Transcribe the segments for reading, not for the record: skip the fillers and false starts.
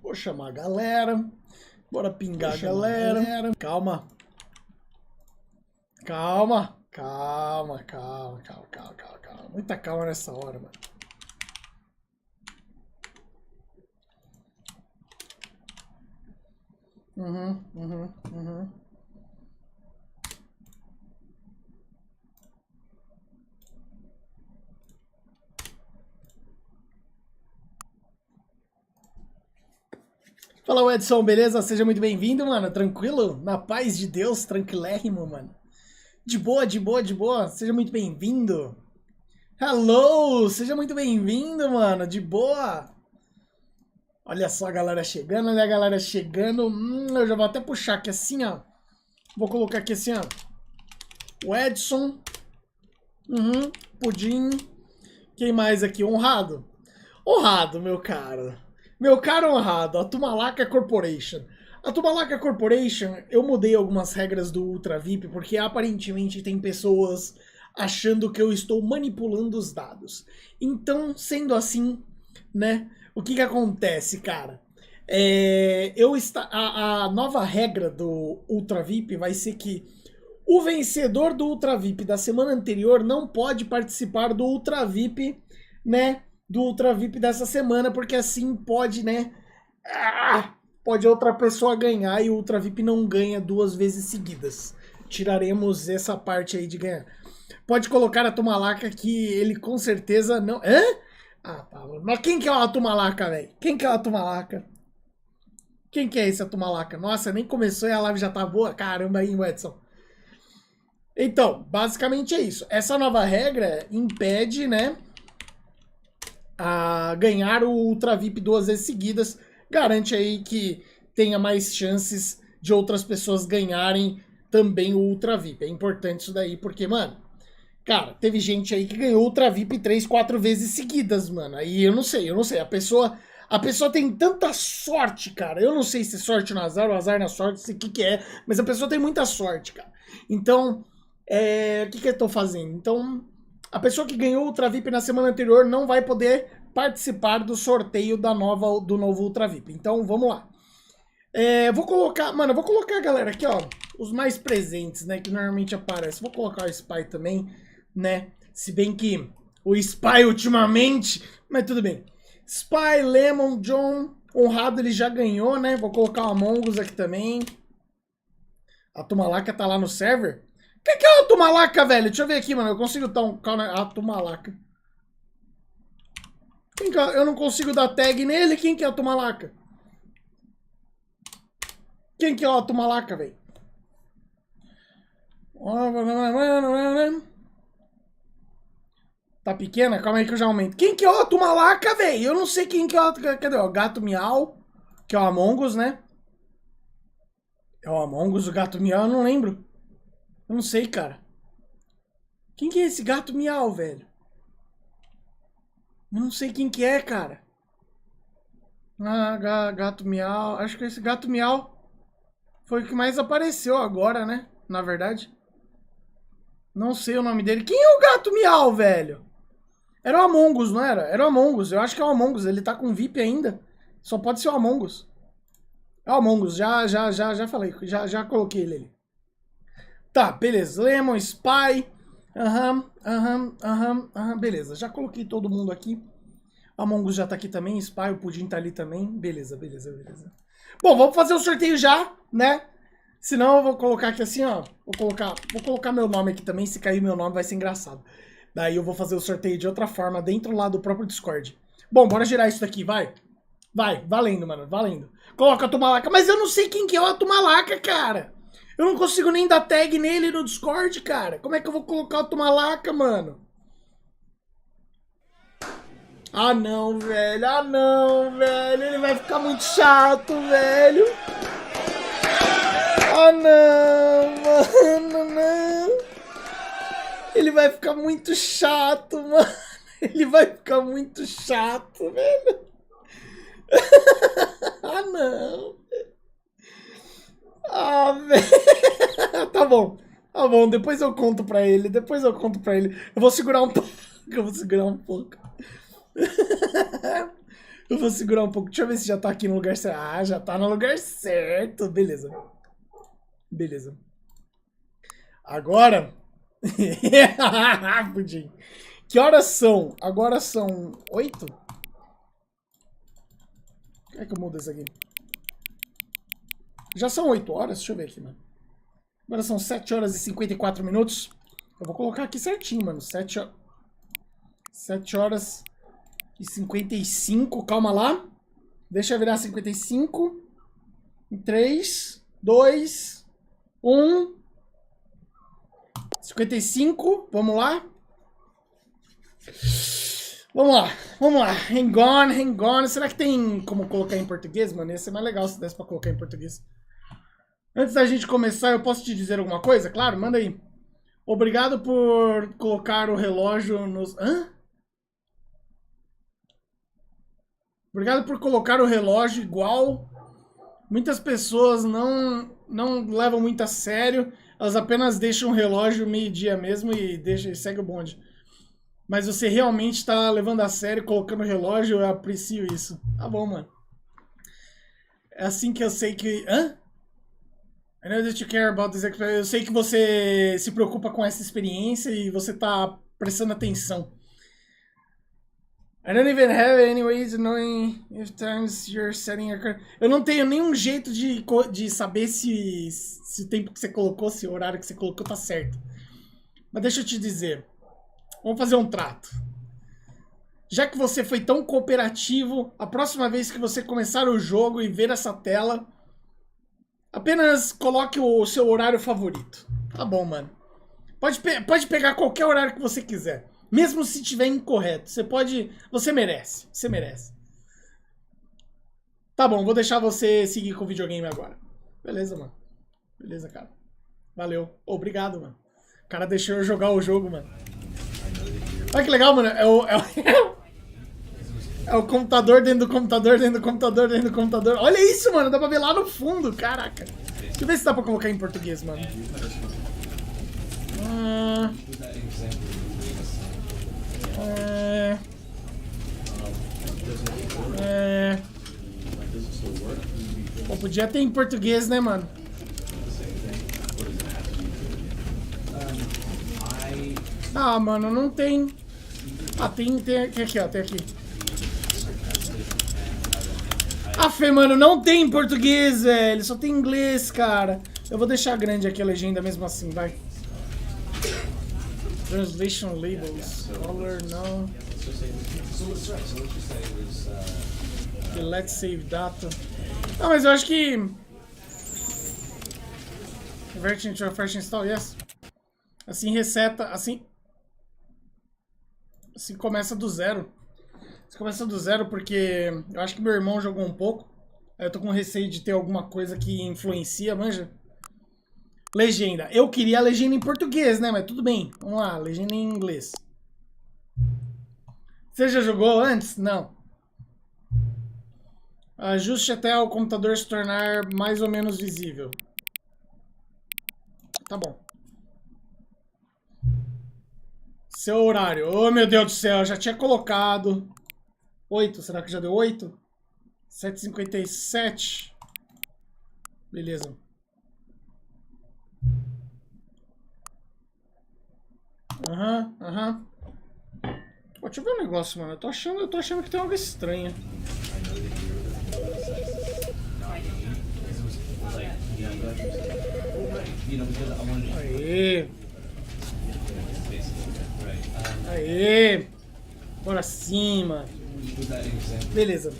Vou chamar a galera. Bora pingar a galera. Calma. Calma. Calma, calma, calma, calma, calma, calma. Muita calma nessa hora, mano. Uhum. Fala, Edson, beleza? Seja muito bem-vindo, mano. Tranquilo? Na paz de Deus, tranquilérrimo, mano. De boa, de boa, de boa. Seja muito bem-vindo. Hello! Seja muito bem-vindo, mano. De boa. Olha só a galera chegando, olha a galera chegando. Eu já vou até puxar aqui assim, ó. Vou colocar aqui assim, ó. O Edson. Pudim. Quem mais aqui? Honrado. Honrado, meu caro. Meu caro honrado, a Tumalaca Corporation. A Tumalaca Corporation, eu mudei algumas regras do Ultra VIP, porque aparentemente tem pessoas achando que eu estou manipulando os dados. Então, sendo assim, né, o que acontece, cara? A nova regra do Ultra VIP vai ser que o vencedor do Ultra VIP da semana anterior não pode participar do Ultra VIP, né, do Ultra VIP dessa semana, porque assim pode, né, pode outra pessoa ganhar e o Ultra VIP não ganha 2 vezes seguidas. Tiraremos essa parte aí de ganhar. Pode colocar a Tumalaca que ele com certeza não... Hã? Ah, tá. Mas quem que é a Tumalaca, velho? Quem que é a Tumalaca? Quem que é esse Tumalaca? Nossa, nem começou e a live já tá boa. Caramba aí, Edson. Então, basicamente é isso. Essa nova regra impede, né, a ganhar o Ultra VIP 2 vezes seguidas. Garante aí que tenha mais chances de outras pessoas ganharem também o Ultra VIP. É importante isso daí, porque, mano, cara, teve gente aí que ganhou Ultra VIP 3, 4 vezes seguidas, mano. Aí eu não sei. A pessoa tem tanta sorte, cara. Eu não sei se é sorte no azar ou azar na sorte, sei o que é, mas a pessoa tem muita sorte, cara. Então, o que eu tô fazendo? Então, a pessoa que ganhou o Ultra VIP na semana anterior não vai poder participar do sorteio do novo Ultra VIP. Então, vamos lá. Vou colocar a galera aqui, ó, os mais presentes, né, que normalmente aparecem. Vou colocar o Spy também, né, se bem que o Spy ultimamente, mas tudo bem. Spy, Lemon, John, Honrado ele já ganhou, né, vou colocar o Among Us aqui também. A Tumalaca tá lá no server. Quem que é a Tumalaca, velho? Deixa eu ver aqui, mano, eu consigo dar a Tumalaca. Eu não consigo dar tag nele, quem que é a Tumalaca? Quem que é a Tumalaca, velho? Tá pequena? Calma aí que eu já aumento. Quem que é o Tumalaca, velho? Eu não sei quem que é o... Cadê? O Gato Miau, que é o Among Us, né? É o Among Us, o Gato Miau, eu não lembro. Eu não sei, cara. Quem que é esse Gato Miau, velho? Eu não sei quem que é, cara. Gato Miau. Acho que esse Gato Miau foi o que mais apareceu agora, né? Na verdade. Não sei o nome dele. Quem é o Gato Miau, velho? Era o Among Us, não era? Era o Among Us. Eu acho que é o Among Us. Ele tá com VIP ainda. Só pode ser o Among Us. É o Among Us. Já falei. Já coloquei ele ali. Tá, beleza. Lemon, Spy. Beleza. Já coloquei todo mundo aqui. Among Us já tá aqui também. Spy, o Pudim tá ali também. Beleza. Bom, vamos fazer o sorteio já, né? Senão eu vou colocar aqui assim, ó. Vou colocar meu nome aqui também. Se cair meu nome vai ser engraçado. Daí eu vou fazer o sorteio de outra forma, dentro lá do próprio Discord. Bom, bora girar isso daqui, vai. Vai, valendo, mano, valendo. Coloca a Tumalaca. Mas eu não sei quem que é a Tumalaca, cara. Eu não consigo nem dar tag nele no Discord, cara. Como é que eu vou colocar a Tumalaca, mano? Ah, não, velho. Ah, não, velho. Ele vai ficar muito chato, velho. Ah, não, mano, não. Ele vai ficar muito chato, mano. Ele vai ficar muito chato, velho. Ah, não. bom, depois eu conto pra ele, depois eu conto pra ele. Eu vou segurar um pouco, eu vou segurar um pouco. Eu vou segurar um pouco, deixa eu ver se já tá aqui no lugar certo. Ah, já tá no lugar certo, beleza. Beleza. Agora... Pudim. Que horas são? Agora são 8? Como é que eu mudo isso aqui? Já são 8 horas? Deixa eu ver aqui, mano. Agora são 7 horas e 54 minutos. Eu vou colocar aqui certinho, mano. 7 horas e 55. Calma lá. Deixa eu virar 55. Em 3, 2, 1. 55. Vamos lá. Vamos lá, vamos lá. Hang on, hang on. Será que tem como colocar em português, mano? Ia ser mais legal se desse pra colocar em português. Antes da gente começar, eu posso te dizer alguma coisa? Claro, manda aí. Obrigado por colocar o relógio nos... Hã? Obrigado por colocar o relógio igual. Muitas pessoas não levam muito a sério. Elas apenas deixam o relógio meio-dia mesmo e segue o bonde. Mas você realmente está levando a sério, colocando o relógio, eu aprecio isso. Tá bom, mano. É assim que eu sei que... Hã? I know that you care about this experience. Eu sei que você se preocupa com essa experiência e você tá prestando atenção. I don't even have any ways of knowing if times you're setting your... Eu não tenho nenhum jeito de saber se o tempo que você colocou, se o horário que você colocou tá certo. Mas deixa eu te dizer. Vamos fazer um trato. Já que você foi tão cooperativo, a próxima vez que você começar o jogo e ver essa tela, apenas coloque o seu horário favorito. Tá bom, mano. Pode pegar qualquer horário que você quiser. Mesmo se tiver incorreto. Você merece. Você merece. Tá bom, vou deixar você seguir com o videogame agora. Beleza, mano. Beleza, cara. Valeu. Obrigado, mano. O cara deixou eu jogar o jogo, mano. Olha que legal, mano. É o computador dentro do computador, dentro do computador, dentro do computador. Olha isso, mano. Dá pra ver lá no fundo. Caraca. Deixa eu ver se dá pra colocar em português, mano. Pô, podia ter em português, né, mano? Ah, mano, não tem. Ah, tem aqui, ó, tem aqui. Ah, Fê, mano, não tem em português, velho. Só tem em inglês, cara. Eu vou deixar grande aqui a legenda mesmo assim, vai. Translation labels. Color, não. Delete save data. Ah, mas eu acho que... Convert into a fresh install, yes. Assim reseta, assim começa do zero. Assim começa do zero porque eu acho que meu irmão jogou um pouco. Aí eu tô com receio de ter alguma coisa que influencia, manja. Legenda. Eu queria a legenda em português, né? Mas tudo bem. Vamos lá, legenda em inglês. Você já jogou antes? Não. Ajuste até o computador se tornar mais ou menos visível. Tá bom. Seu horário. Oh, meu Deus do céu, eu já tinha colocado. 8, será que já deu 8? 7h57. Beleza. Aham. Pô, deixa eu ver um negócio, mano. Eu tô achando que tem algo estranho. Aê! Aê! Bora cima! Beleza.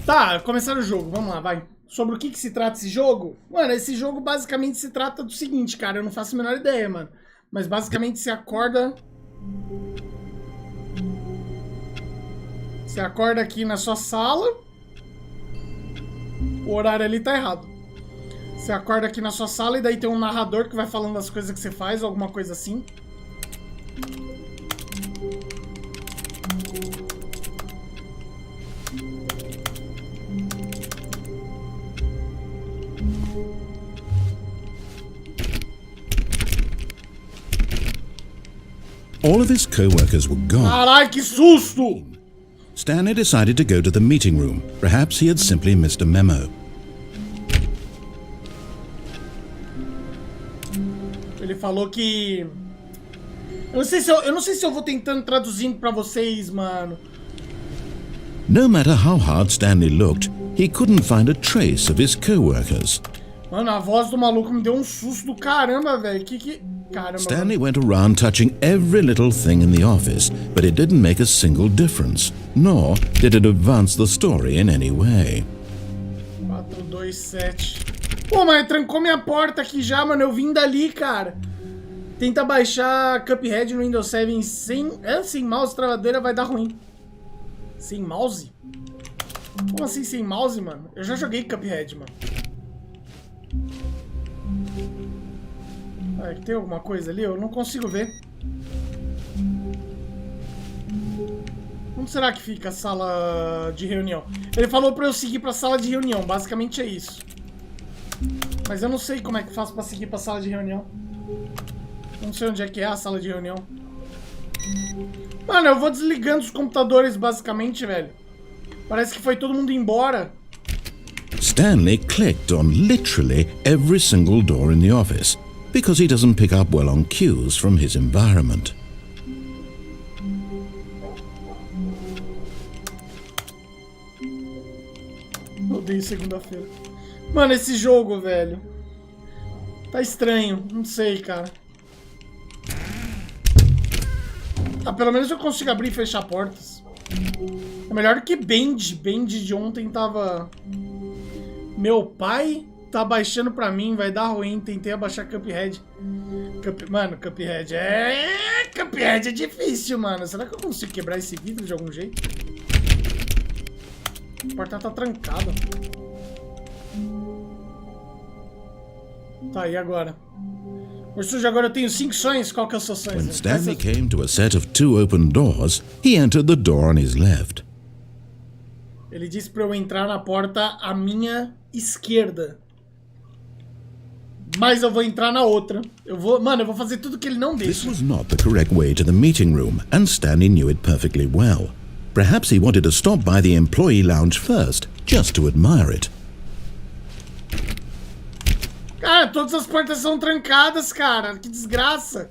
Tá, começar o jogo. Vamos lá, vai. Sobre o que se trata esse jogo? Mano, esse jogo basicamente se trata do seguinte, cara. Eu não faço a menor ideia, mano. Mas basicamente você acorda... Você acorda aqui na sua sala. O horário ali tá errado. Você acorda aqui na sua sala e daí tem um narrador que vai falando as coisas que você faz, ou alguma coisa assim. all of his co-workers were gone. Carai, que susto! Stanley decided to go to the meeting room. Perhaps he had simply missed a memo. Ele falou que... Eu não sei se eu vou tentando traduzindo pra vocês, mano. No matter how hard Stanley looked, he couldn't find a trace of his co-workers. Mano, a voz do maluco me deu um susto do caramba, velho. Caramba. Stanley went around touching every little thing in the office, but it didn't make a single difference, nor did it advance the story in any way. 427. Pô, mas trancou minha porta aqui já, mano. Eu vim dali, cara. Tenta baixar Cuphead no Windows 7 sem mouse, travadeira vai dar ruim. Sem mouse? Como assim sem mouse, mano? Eu já joguei Cuphead, mano. Ah, tem alguma coisa ali? Eu não consigo ver. Onde será que fica a sala de reunião? Ele falou pra eu seguir pra sala de reunião. Basicamente é isso. Mas eu não sei como é que faço pra seguir pra sala de reunião. Não sei onde é que é a sala de reunião. Mano, eu vou desligando os computadores, basicamente, velho. Parece que foi todo mundo embora. Stanley clicked on literally every single door in the office, because he doesn't pick up well on cues from his environment. Odeio segunda-feira. Mano, esse jogo, velho. Tá estranho, não sei, cara. Ah, pelo menos eu consigo abrir e fechar portas. É melhor do que Band. Band de ontem tava... Meu pai tá baixando pra mim, vai dar ruim. Tentei abaixar Cuphead. Mano, Cuphead é... Cuphead é difícil, mano. Será que eu consigo quebrar esse vidro de algum jeito? A porta tá trancada. Tá, e agora? Agora eu tenho 5 sonhos. Qual que é o seu sonho? When Stanley came to a set of 2 open doors, he entered the door on his left. Ele disse pra eu entrar na porta à minha esquerda. Mas eu vou entrar na outra. Mano, eu vou fazer tudo que ele não deixa. This was not the correct way to the meeting room, and Stanley knew it perfectly well. Perhaps he wanted to stop by the employee lounge first, just to admire it. Cara, todas as portas são trancadas, cara. Que desgraça.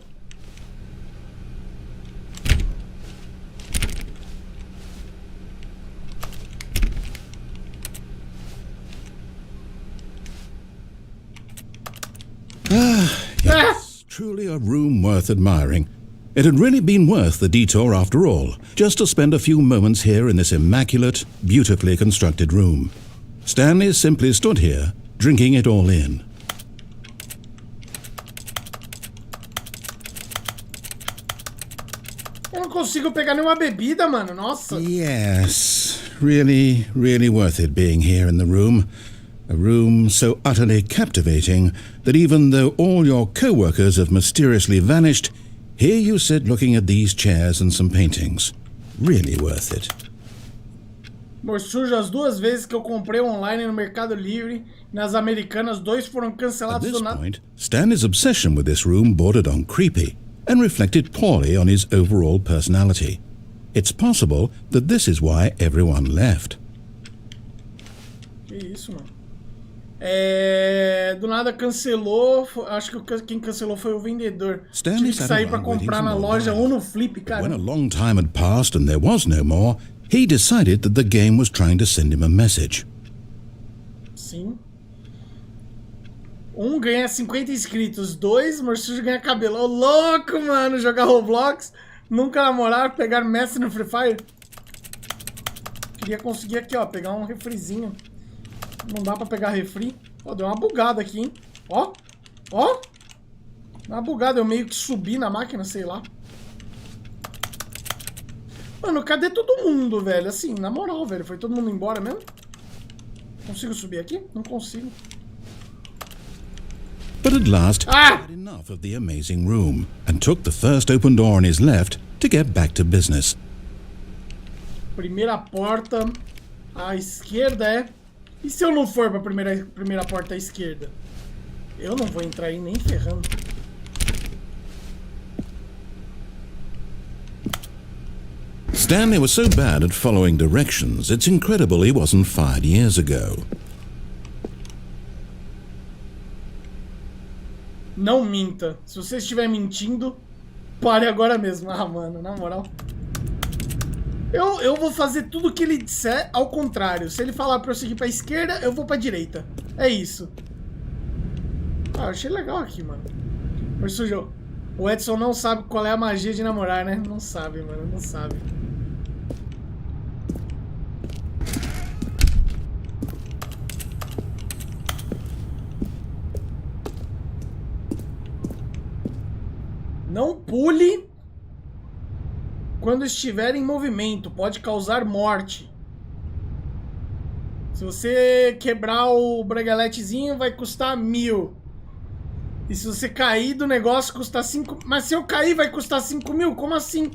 Yes, truly a room worth admiring. It had really been worth the detour after all, just to spend a few moments here in this immaculate, beautifully constructed room. Stanley simply stood here, drinking it all in. Eu não consigo pegar nenhuma bebida, mano. Nossa. Yes, really, really worth it being here in the room. A room so utterly captivating that even though all your co-workers have mysteriously vanished, here you sit looking at these chairs and some paintings. Really worth it. Amor sujo, as 2 vezes que eu comprei online no Mercado Livre, nas Americanas, 2 foram At cancelados this do nada. point, Stanley's obsession with this room bordered on creepy and reflected poorly on his overall personality. It's possible that this is why everyone left. Que isso, mano. Do nada cancelou. Acho que quem cancelou foi o vendedor. Stanley Tive que sair pra comprar na loja ou no Flip, cara. When a long time had passed and there was no more, he decided that the game was trying to send him a message. Sim. 1 ganha 50 inscritos. 2, Morsujo ganha cabelo. Ô, louco, mano. Jogar Roblox. Nunca namorar. Pegar Messi no Free Fire. Queria conseguir aqui, ó. Pegar um refrizinho. Não dá pra pegar refri. Ó, deu uma bugada aqui, hein. Ó. Ó. Deu uma bugada. Eu meio que subi na máquina, sei lá. Mano, cadê todo mundo, velho? Assim, na moral, velho. Foi todo mundo embora mesmo? Consigo subir aqui? Não consigo. But at last, he had enough of the amazing room and took the first open door on his left to get back to business. Primeira porta à esquerda é... E se eu não for pra primeira porta à esquerda? Eu não vou entrar aí nem ferrando. Stanley was so bad at following directions, it's incredible he wasn't fired years ago. Não minta. Se você estiver mentindo, pare agora mesmo. Ah, mano, na moral. Eu vou fazer tudo o que ele disser ao contrário. Se ele falar pra eu seguir pra esquerda, eu vou pra direita. É isso. Ah, eu achei legal aqui, mano. Mas sujou. O Edson não sabe qual é a magia de namorar, né? Não sabe, mano. Não sabe. Não pule quando estiver em movimento. Pode causar morte. Se você quebrar o bragaletezinho, vai custar 1000. E se você cair do negócio, custa 5... Mas se eu cair, vai custar 5.000? Como assim?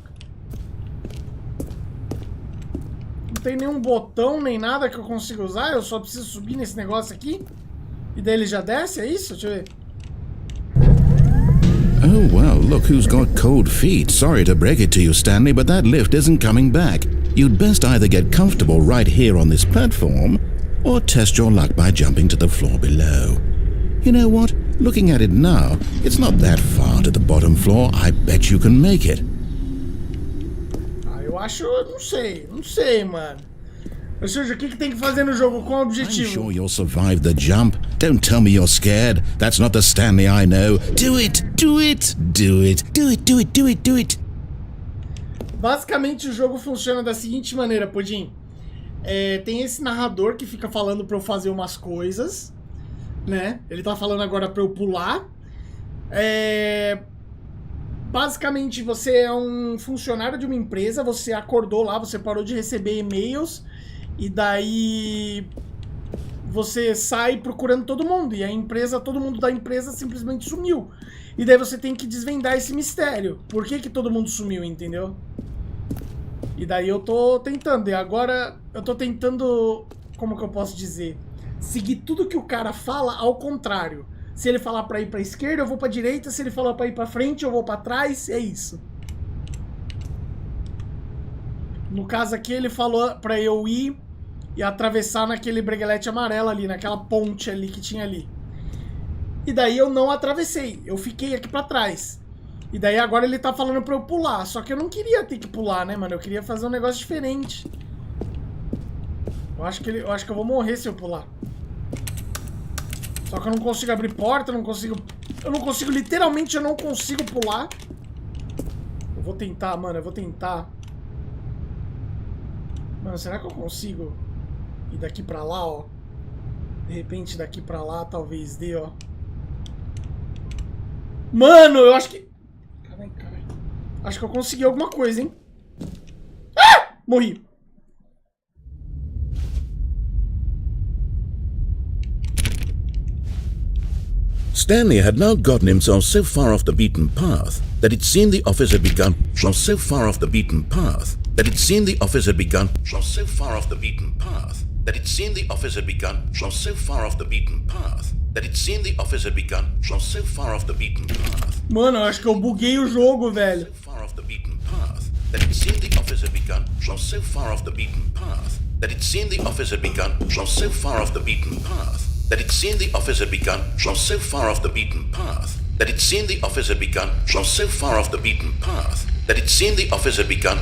Não tem nenhum botão, nem nada que eu consiga usar. Eu só preciso subir nesse negócio aqui. E daí ele já desce, é isso? Deixa eu ver. Oh, well, look who's got cold feet. Sorry to break it to you, Stanley, but that lift isn't coming back. You'd best either get comfortable right here on this platform, or test your luck by jumping to the floor below. You know what? Looking at it now, it's not that far to the bottom floor. I bet you can make it. Ah, eu acho... Não sei, mano. Ou seja, o que tem que fazer no jogo? Qual o objetivo? I'm sure you'll survive the jump. Don't tell me you're scared. That's not the Stanley I know. Do it! Do it! Do it! Do it! Do it! Do it! Do it! Basicamente, o jogo funciona da seguinte maneira, Pudim. Tem esse narrador que fica falando pra eu fazer umas coisas, né? Ele tá falando agora pra eu pular. Basicamente, você é um funcionário de uma empresa, você acordou lá, você parou de receber e-mails, e daí você sai procurando todo mundo, e a empresa, todo mundo da empresa simplesmente sumiu. E daí você tem que desvendar esse mistério. Por que que todo mundo sumiu, entendeu? E daí eu tô tentando, e agora eu tô tentando, como que eu posso dizer? Seguir tudo que o cara fala ao contrário. Se ele falar pra ir pra esquerda, eu vou pra direita. Se ele falar pra ir pra frente, eu vou pra trás. É isso. No caso aqui, ele falou pra eu ir e atravessar naquele breguelete amarelo ali, naquela ponte ali que tinha ali. E daí eu não atravessei. Eu fiquei aqui pra trás. E daí agora ele tá falando pra eu pular. Só que eu não queria ter que pular, né, mano? Eu queria fazer um negócio diferente. Eu acho que eu vou morrer se eu pular. Só que eu não consigo abrir porta, eu não consigo, literalmente eu não consigo pular. Eu vou tentar, mano, eu vou tentar. Mano, será que eu consigo ir daqui pra lá, ó? De repente daqui pra lá talvez dê, ó. Mano, eu acho que... Caralho. Acho que eu consegui alguma coisa, hein? Ah! Morri. Stanley had now gotten himself so far off the beaten path that it seemed the office had begun. So far off the beaten path that it seemed the office had begun. So far off the beaten path that it seemed the office had begun. So far off the beaten path that it seemed the office had begun. So far off the beaten path. Mano, eu acho que eu buguei o jogo, velho. So far off the beaten path that it seemed the office had begun. So far off the beaten path that it seemed the office had begun. So far off the beaten path that it seemed the office had begun. So far off the beaten path that it seemed the office had begun. So far off the beaten path that it seemed the office had begun.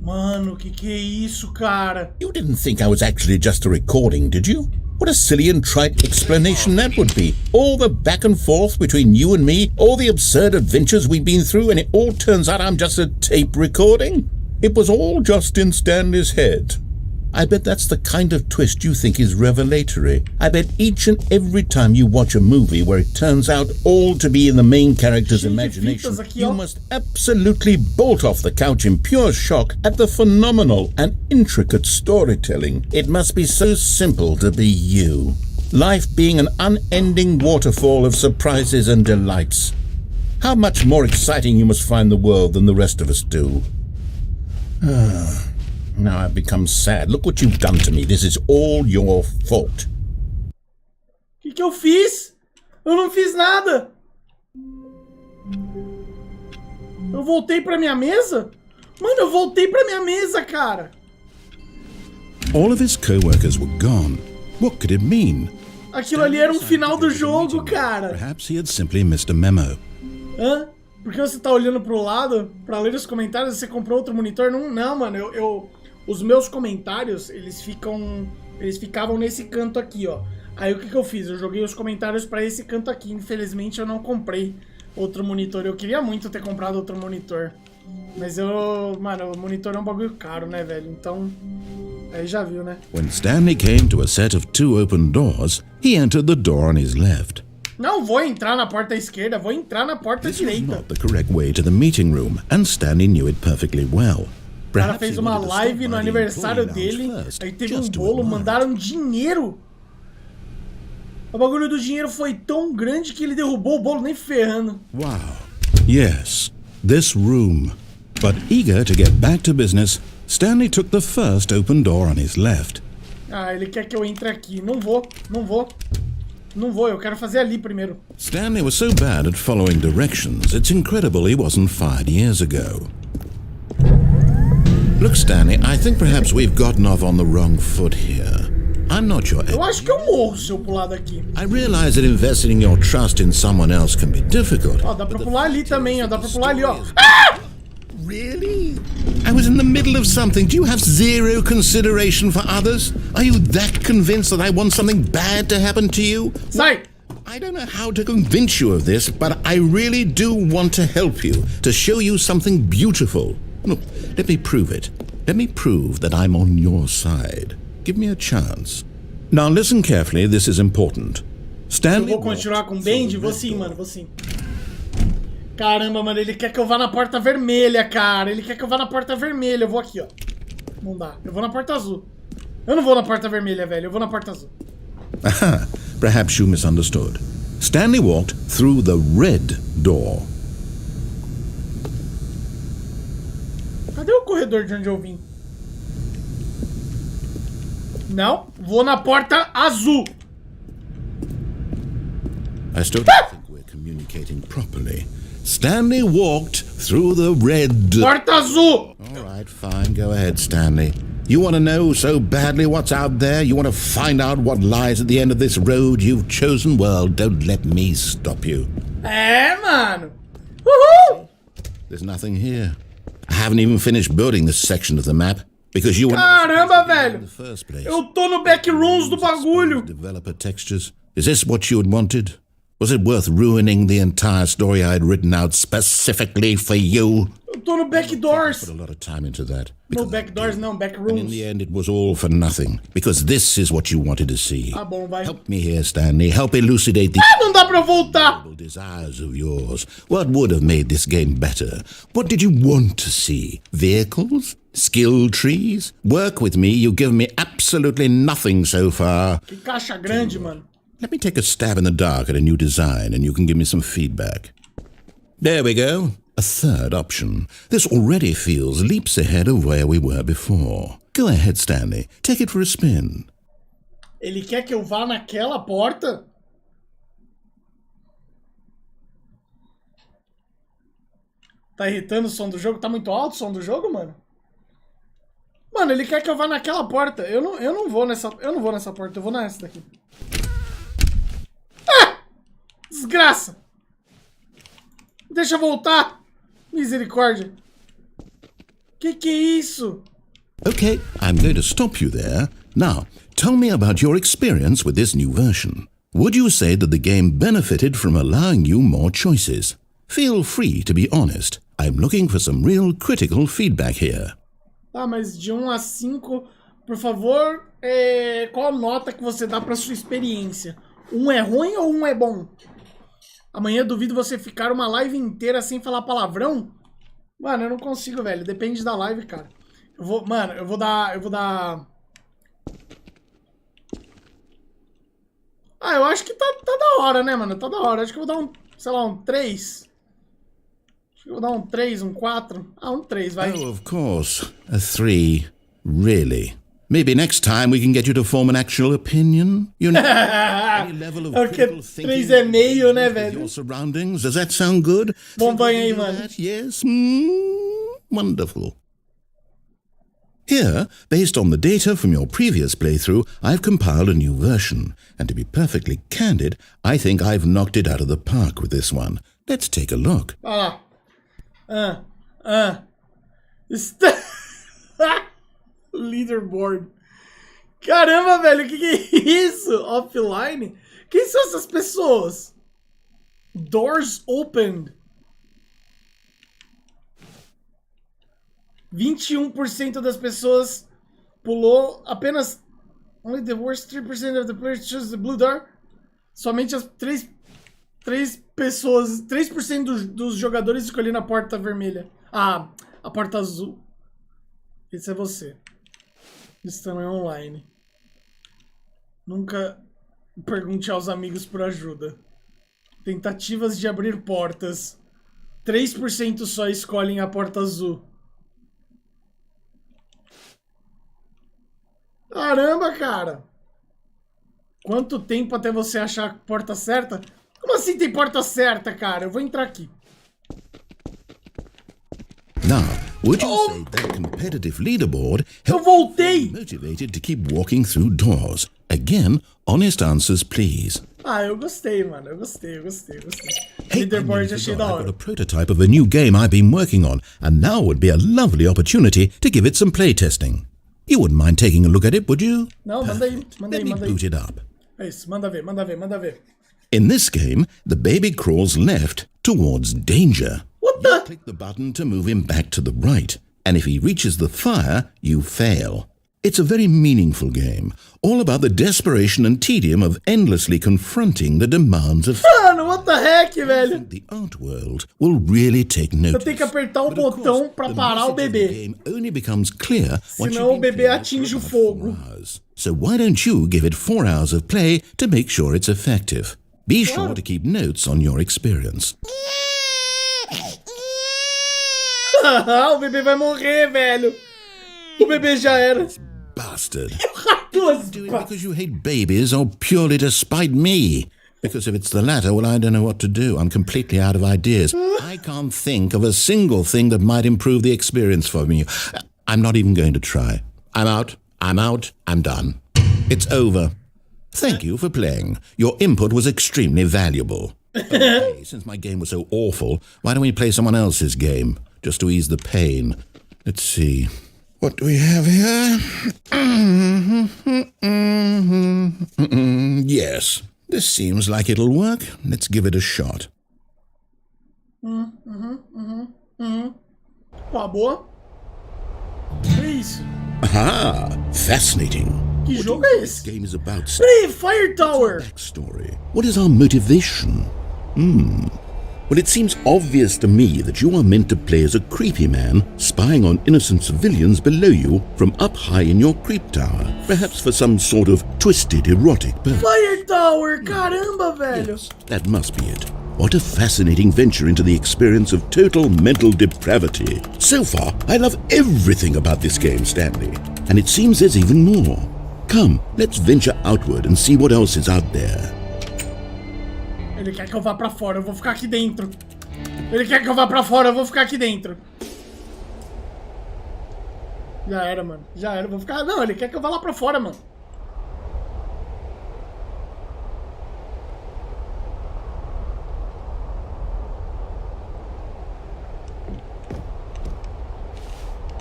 Mano, que é isso, cara? You didn't think I was actually just a recording, did you? What a silly and trite explanation that would be. All the back and forth between you and me, all the absurd adventures we've been through, and it all turns out I'm just a tape recording? It was all just in Stanley's head. I bet that's the kind of twist you think is revelatory. I bet each and every time you watch a movie where it turns out all to be in the main character's imagination, you must absolutely bolt off the couch in pure shock at the phenomenal and intricate storytelling. It must be so simple to be you. Life being an unending waterfall of surprises and delights. How much more exciting you must find the world than the rest of us do. Now I've become sad. Look what you've done to me. This is all your fault. Que eu fiz? Eu não fiz nada. Eu voltei pra minha mesa? Mano, eu voltei pra minha mesa, cara. All of his co-workers were gone. What could it mean? Aquilo ali era um final do jogo, cara. Perhaps he had simply missed a memo. Hã? Porque você tá olhando pro lado pra ler os comentários e você comprou outro monitor? Não, mano, os meus comentários, eles ficavam nesse canto aqui, ó. Aí o que eu fiz? Eu joguei os comentários pra esse canto aqui. Infelizmente eu não comprei outro monitor. Eu queria muito ter comprado outro monitor. Mas mano, o monitor é um bagulho caro, né, velho? Então, aí já viu, né? When Stanley came to a set of 2 open doors, he entered the door on his left. Não vou entrar na porta esquerda, vou entrar na porta This was direita. not the correct way to the meeting room, and Stanley knew it perfectly well. O cara fez uma live no aniversário dele, aí teve um bolo, mandaram dinheiro. O bagulho do dinheiro foi tão grande que ele derrubou o bolo nem ferrando. Wow. Yes, this room. But eager to get back to business, Stanley took the first open door on his left. Ah, ele quer que eu entre aqui. Não vou, eu quero fazer ali primeiro. Stanley was so bad at following directions, it's incredible he wasn't fired years ago. Look, Stanley, I think perhaps we've gotten off on the wrong foot here. I'm not your... Eu acho que eu morro se eu pular daqui. I realize that investing your trust in someone else can be difficult. Ó, dá pra pular ali também, ó. Dá pra pular ali, ó. Ah! Really? I was in the middle of something. Do you have zero consideration for others? Are you that convinced that I want something bad to happen to you? Sai! I don't know how to convince you of this, but I really do want to help you, to show you something beautiful. Look, let me prove it. Let me prove that I'm on your side. Give me a chance. Now listen carefully, this is important. Stanley... Eu vou continuar com o Bend? Vou sim, mano, vou sim. Caramba, mano, ele quer que eu vá na porta vermelha, cara. Ele quer que eu vá na porta vermelha. Eu vou aqui, ó. Não dá. Eu vou na porta azul. Eu não vou na porta vermelha, velho. Eu vou na porta azul. Aha, perhaps you misunderstood. Stanley walked through the red door. Cadê o corredor de onde eu vim? Não, vou na porta azul. I still don't think we're communicating properly. Stanley walked through the red... Porta azul! All right, fine. Go ahead, Stanley. You want to know so badly what's out there? You want to find out what lies at the end of this road you've chosen? Well, don't let me stop you. É, mano. Uhul! There's nothing here. I haven't even finished building this section of the map. Because you Caramba, velho! Eu tô no backrooms do bagulho! Developer textures. Is this what you had wanted? Was it worth ruining the entire story I had written out specifically for you? Eu tô no backdoors. I put a lot of time into that. No backdoors, não, And in backrooms. the end, it was all for nothing. Because this is what you wanted to see. Tá bom, vai. Help me here, Stanley. Help elucidate the Ah, não dá pra eu voltar! desires of yours. What would have made this game better? What did you want to see? Vehicles? Skill trees? Work with me. You've given me absolutely nothing so far. Que caixa grande, mano. Let me take a stab in the dark at a new design and you can give me some feedback. There we go. A third option. This already feels leaps ahead of where we were before. Go ahead, Stanley. Take it for a spin. Ele quer que eu vá naquela porta? Tá irritando o som do jogo? Tá muito alto o som do jogo, mano? Mano, ele quer que eu vá naquela porta. Eu não vou nessa porta, eu vou nessa daqui. Ah! Desgraça! Deixa eu voltar! Misericórdia! Que é isso? Okay, I'm going to stop you there. Now, tell me about your experience with this new version. Would you say that the game benefited from allowing you more choices? Feel free to be honest. I'm looking for some real critical feedback here. Tá, mas de 1 a 5, por favor, qual a nota que você dá pra sua experiência? 1 é ruim ou 1 é bom? Amanhã duvido você ficar uma live inteira sem falar palavrão? Mano, eu não consigo, velho. Depende da live, cara. Mano, eu vou dar... Ah, eu acho que tá da hora, né, mano? Tá da hora. Acho que eu vou dar sei lá, um 3. Acho que eu vou dar um 3, um 4. Ah, um 3, vai. Oh, of course. A 3. Really? Maybe next time we can get you to form an actual opinion. You know, any level of critical thinking 3,5, né, with velho? your surroundings. Does that sound good? Bom banho aí, mano. Yes? Wonderful. Here, based on the data from your previous playthrough, I've compiled a new version. And to be perfectly candid, I think I've knocked it out of the park with this one. Let's take a look. Leaderboard. Caramba, velho, o que é isso? Offline? Quem são essas pessoas? Doors opened. 21% das pessoas pulou. Apenas only the worst 3% of the players chose the blue door. Somente as 3 pessoas, 3% dos jogadores escolheram a porta vermelha. Ah, a porta azul. Esse é você. Isso também é online. Nunca pergunte aos amigos por ajuda. Tentativas de abrir portas. 3% só escolhem a porta azul. Caramba, cara. Quanto tempo até você achar a porta certa? Como assim tem porta certa, cara? Eu vou entrar aqui. Now, would you say that competitive leaderboard helps you feel motivated to keep walking through doors? Again, honest answers, please. Ah, eu gostei, mano. Eu gostei. Leaderboard achei da hora. I've got a prototype of a new game I've been working on, and now would be a lovely opportunity to give it some playtesting. You wouldn't mind taking a look at it, would you? Não, manda aí. Let me boot it up. É isso, manda ver. In this game, the baby crawls left towards danger. What the? You click the button to move him back to the right, and if he reaches the fire, you fail. It's a very meaningful game, all about the desperation and tedium of endlessly confronting the demands of... Mano, what the heck, velho? The art world will really take notice. Eu tenho que apertar o botão pra parar o bebê. The game only becomes clear once senão o bebê atinge o fogo. So why don't you give it 4 hours of play to make sure it's effective? Be sure to keep notes on your experience. O bebê vai morrer, velho. O bebê já era. Bastard. Do it because you hate babies or purely to spite me? Because if it's the latter, well, I don't know what to do. I'm completely out of ideas. I can't think of a single thing that might improve the experience for me. I'm not even going to try. I'm out. I'm done. It's over. Thank you for playing. Your input was extremely valuable. Okay, since my game was so awful, why don't we play someone else's game, just to ease the pain? Let's see. What do we have here? Yes, this seems like it'll work. Let's give it a shot. Pô, boa. Que isso? Aha! Fascinating. Que jogo é esse? This game is about... Peraí, Fire Tower! Backstory. What is our motivation? Well, it seems obvious to me that you are meant to play as a creepy man spying on innocent civilians below you from up high in your creep tower, perhaps for some sort of twisted erotic purpose. Fire Tower! Caramba, velho! Yes, that must be it. What a fascinating venture into the experience of total mental depravity. So far, I love everything about this game, Stanley. And it seems there's even more. Come, let's venture outward and see what else is out there. Ele quer que eu vá pra fora, eu vou ficar aqui dentro. Ele quer que eu vá pra fora, eu vou ficar aqui dentro. Já era, mano. Já era, eu vou ficar... Não, ele quer que eu vá lá pra fora, mano.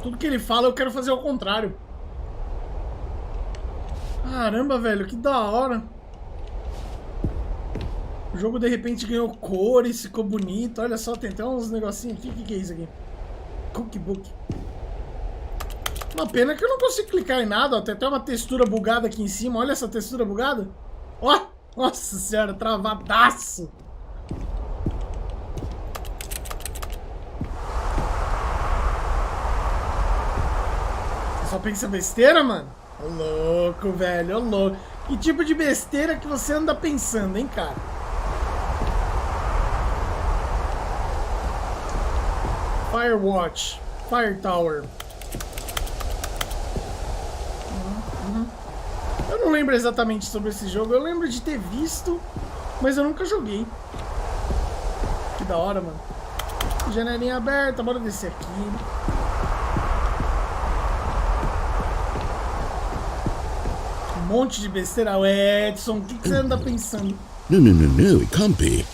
Tudo que ele fala, eu quero fazer ao contrário. Caramba, velho, que da hora. O jogo de repente ganhou cores, ficou bonito. Olha só, tem até uns negocinhos aqui. O que é isso aqui? Cookbook. Uma pena que eu não consigo clicar em nada. Ó. Tem até uma textura bugada aqui em cima. Olha essa textura bugada. Ó, nossa senhora, travadaço. Você só pensa besteira, mano? Ô louco, velho, ô louco. Que tipo de besteira que você anda pensando, hein, cara? Firewatch, Fire Tower. Eu não lembro exatamente sobre esse jogo. Eu lembro de ter visto, mas eu nunca joguei. Que da hora, mano. Janelinha aberta, bora descer aqui. monte de besteira. O Edson, o que você anda pensando? No, it can't be.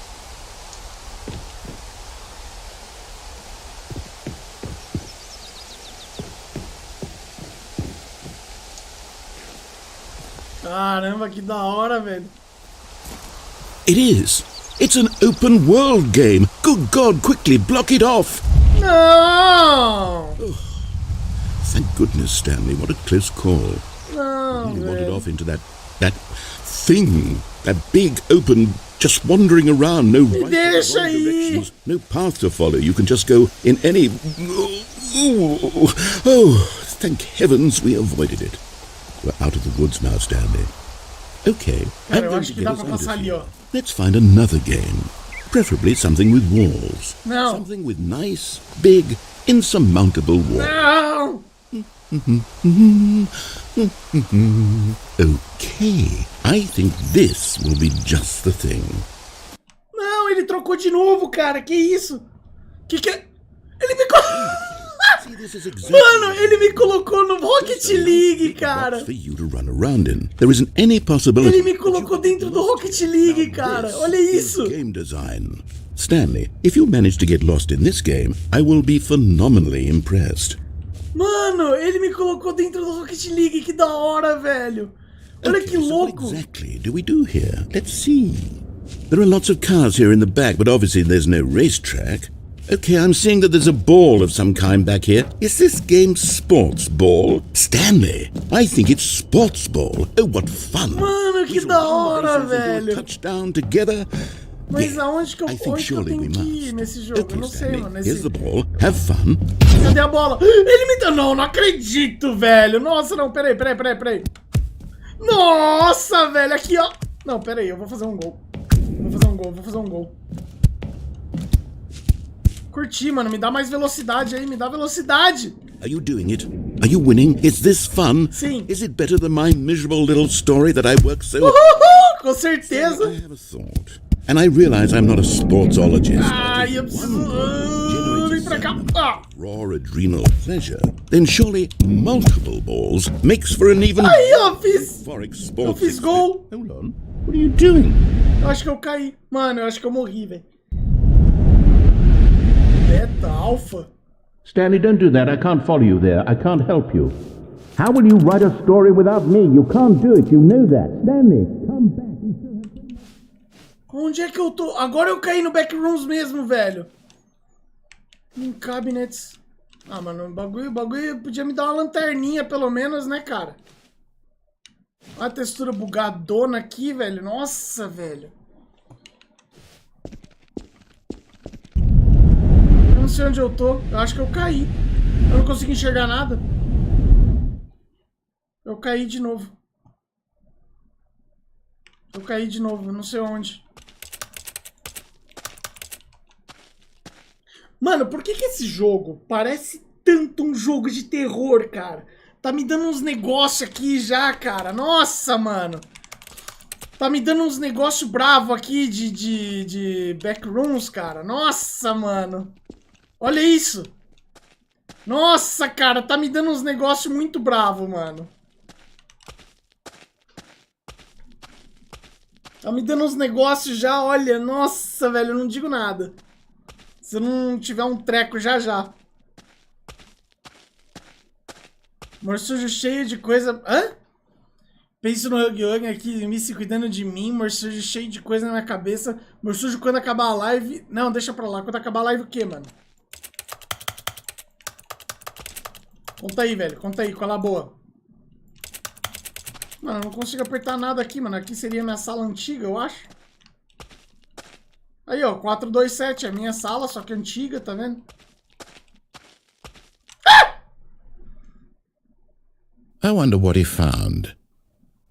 Caramba, que da hora, velho. It is. It's an open world game. Good God, quickly block it off. Não! Oh, thank goodness, Stanley. What a close call. Não, You wandered velho. off into that thing. That big, open, just wandering around. No right or deixa wrong aí. directions. No path to follow. You can just go in any... Oh, thank heavens we avoided it. We're out of the woods now, Stanley. Okay, Cara, I'm eu going acho to que get dá us pra out passar of ali, here. ó. Let's find another game. Preferably something with walls. Não. Something with nice, big, insurmountable walls. Não! Okay, I think this will be just the thing. Não, ele trocou de novo, cara. Que isso? Que é? Ele me colocou... See, this is exactly Mano, ele me colocou no Rocket League, cara. for you to run around in. There isn't any possibility. Ele me colocou dentro do Rocket League, cara. Olha isso. Game design. Stanley, if you manage to get lost in this game, I will be phenomenally impressed. Mano, ele me colocou dentro do Rocket League. Que da hora, velho. Olha que So what louco. exactly do we do here? Let's see. There are lots of cars here in the back, but obviously there's no racetrack. Okay, I'm seeing that there's a ball of some kind back here. Is this game sports ball? Stanley, I think it's sports ball. Oh, what fun. Mano, que da hora, velho. Touchdown together. Mas aonde que eu, I think onde que eu surely we tenho que ir must. nesse jogo? Eu Okay, não sei, Stanley, mano. here's the ball. Have fun. Cadê a bola? Ele me deu... Não acredito, velho. Nossa, não. Peraí. Nossa, velho. Aqui, ó. Não, peraí. Eu vou fazer um gol. Vou fazer um gol. Curti, mano. Me dá mais velocidade aí. Me dá velocidade. Are you doing it? Are you winning? Is this fun? Sim. Is it better than my miserable little story that I worked so hard? Uhul, com I certeza. have a thought. And I realize I'm not a sportsologist. Ai, eu preciso... Vem pra cá. Ah. Raw adrenal pleasure. Then surely multiple balls makes for an even Aí, ó. Fiz... euphoric Eu sports fiz gol. Hold on. What are you doing? Eu acho que eu caí. Mano, eu acho que eu morri, velho. Beta, alfa. Stanley, don't do that. I can't follow you there. I can't help you. How will you write a story without me? You can't do it. You know that. Stanley, come back. Onde é que eu tô? Agora eu caí no backrooms mesmo, velho. Em cabinets. Ah, mano, o bagulho podia me dar uma lanterninha, pelo menos, né, cara? Olha a textura bugadona aqui, velho. Nossa, velho. Eu não sei onde eu tô. Eu acho que eu caí. Eu não consigo enxergar nada. Eu caí de novo. Eu não sei onde. Mano, por que esse jogo parece tanto um jogo de terror, cara? Tá me dando uns negócios aqui já, cara. Nossa, mano. Tá me dando uns negócios bravos aqui de backrooms, cara. Nossa, mano. Olha isso. Nossa, cara. Tá me dando uns negócios muito bravos, mano. Tá me dando uns negócios já, olha. Nossa, velho, eu não digo nada. Se eu não tiver um treco já. Amor sujo cheio de coisa... Hã? Penso no Hug aqui, me se cuidando de mim. Amor sujo cheio de coisa na minha cabeça. Amor sujo quando acabar a live... Não, deixa pra lá. Quando acabar a live o quê, mano? Conta aí, velho. Conta aí, qual é a boa? Mano, eu não consigo apertar nada aqui, mano. Aqui seria minha sala antiga, eu acho. Aí, ó, 427 é a minha sala, só que antiga, tá vendo? I wonder what he found.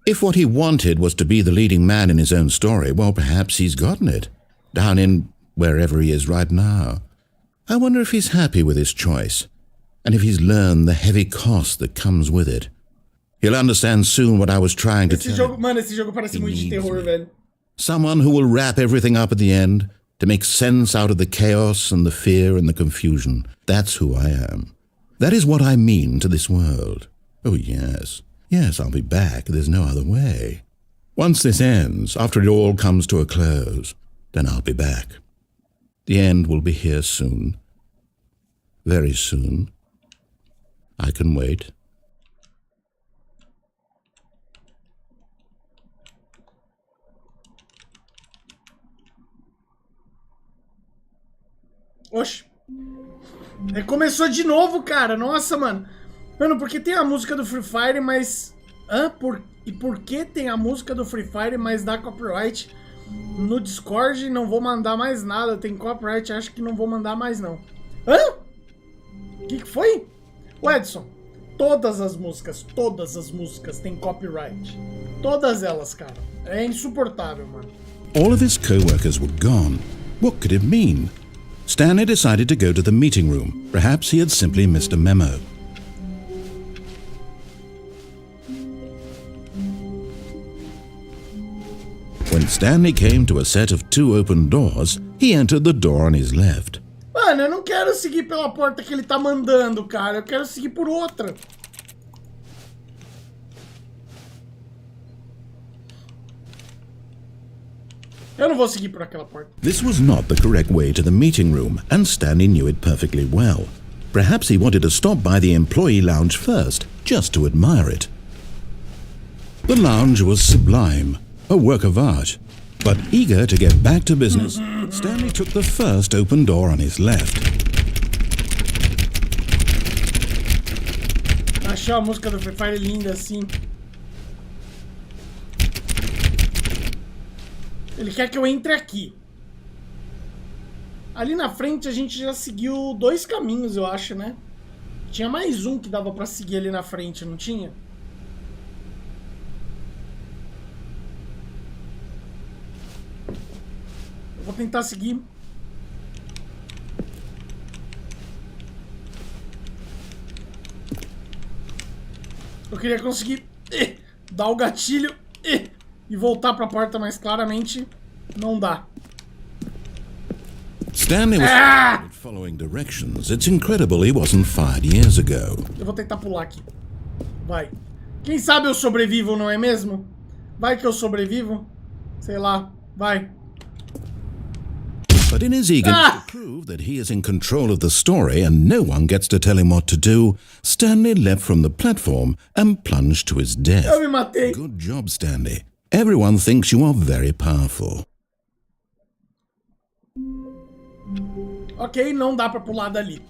If what he wanted was to be the leading man in his own story, well, perhaps he's gotten it. Down in wherever he is right now. I wonder if he's happy with his choice. And if he's learned the heavy cost that comes with it. He'll understand soon what I was trying to tell him. Mano, esse jogo parece muito de terror, velho. Someone who will wrap everything up at the end to make sense out of the chaos and the fear and the confusion. That's who I am. That is what I mean to this world. Oh, yes. Yes, I'll be back. There's no other way. Once this ends, after it all comes to a close, then I'll be back. The end will be here soon. Very soon. I can wait. Oxe. Começou de novo, cara. Nossa, mano. Mano, porque tem a música do Free Fire, mas... E por que tem a música do Free Fire, mas dá copyright? No Discord não vou mandar mais nada. Tem copyright, acho que não vou mandar mais, não. O que foi? O Edson, todas as músicas têm copyright. Todas elas, cara. É insuportável, mano. All of his co-workers were gone. What could it mean? Stanley decided to go to the meeting room. Perhaps he had simply missed a memo. When Stanley came to a set of 2 open doors, he entered the door on his left. Mano, eu não quero seguir pela porta que ele tá mandando, cara. Eu quero seguir por outra. Eu não vou seguir por aquela porta. This was not the correct way to the meeting room, and Stanley knew it perfectly well. Perhaps he wanted to stop by the employee lounge first, just to admire it. The lounge was sublime, a work of art. But eager to get back to business, Stanley took the first open door on his left. Achei a música do Free Fire linda assim. Ele quer que eu entre aqui. Ali na frente a gente já seguiu 2 caminhos, eu acho, né? Tinha mais um que dava pra seguir ali na frente, não tinha? Eu vou tentar seguir. Eu queria conseguir dar o gatilho e voltar para a porta, mas claramente não dá. Stanley was following directions. It's incredible he wasn't fired years ago. Eu vou tentar pular aqui. Vai. Quem sabe eu sobrevivo, não é mesmo? Vai que eu sobrevivo. Sei lá. Vai. But in his eagerness to prove that he is in control of the story and no one gets to tell him what to do, Stanley leapt from the platform and plunged to his death. Eu me matei. Good job, Stanley. Everyone thinks you are very powerful. Ok, não dá pra pular dali.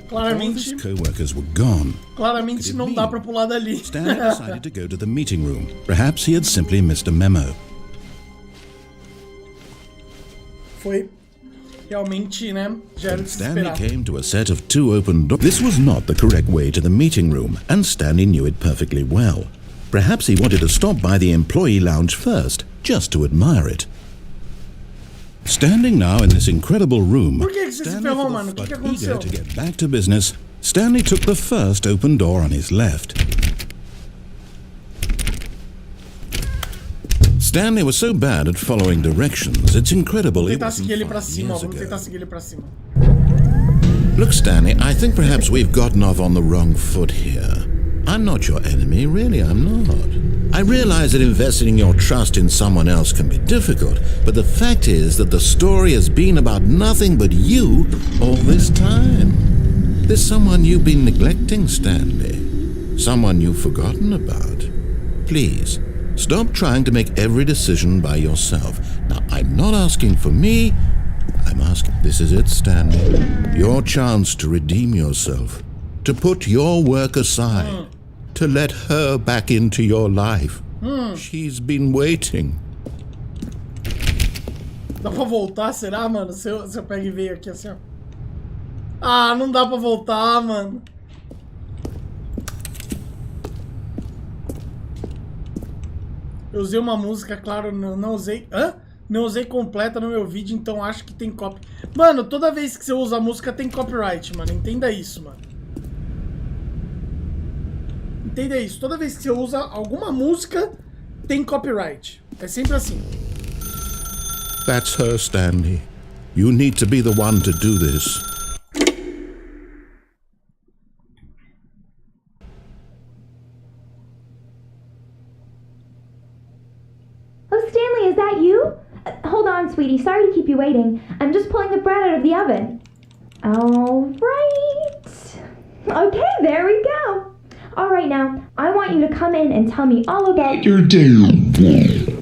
Claramente. All his co-workers were gone. Claramente não dá pra pular dali. Stanley decided to go to the meeting room. Perhaps he had simply missed a memo. Foi realmente, né? Já era de se Stanley esperar. came to a set of 2 open doors. This was not the correct way to the meeting room, and Stanley knew it perfectly well. Perhaps he wanted to stop by the employee lounge first, just to admire it. Standing now in this incredible room, Por que você se Stanley, ferrou, for mano? the O que but aconteceu? eager to get back to business, Stanley took the first open door on his left. Stanley was so bad at following directions, it's incredible Vou he tentar wasn't seguir ele pra 5 cima, ó. years Vamos tentar ago. seguir ele pra cima. Look, Stanley, I think perhaps we've gotten off on the wrong foot here. I'm not your enemy, really, I'm not. I realize that investing your trust in someone else can be difficult, but the fact is that the story has been about nothing but you all this time. There's someone you've been neglecting, Stanley. Someone you've forgotten about. Please, stop trying to make every decision by yourself. Now, I'm not asking for me. I'm asking, this is it, Stanley. Your chance to redeem yourself. To put your work aside. To let her back into your life. She's been waiting. Dá pra voltar, será, mano? Se eu pego e veio aqui assim, ó. Ah, não dá pra voltar, mano. Eu usei uma música, claro, não usei... Hã? Não usei completa no meu vídeo, então acho que tem copy. Mano, toda vez que você usa a música tem copyright, mano. Entenda isso, mano. Entenda isso. Toda vez que você usa alguma música, tem copyright. É sempre assim. That's her, Stanley. You need to be the one to do this. is that you? Hold on, sweetie. Sorry to keep you waiting. I'm just pulling the bread out of the oven. All right. Okay, there we go. All right, now, I want you to come in and tell me all about your day.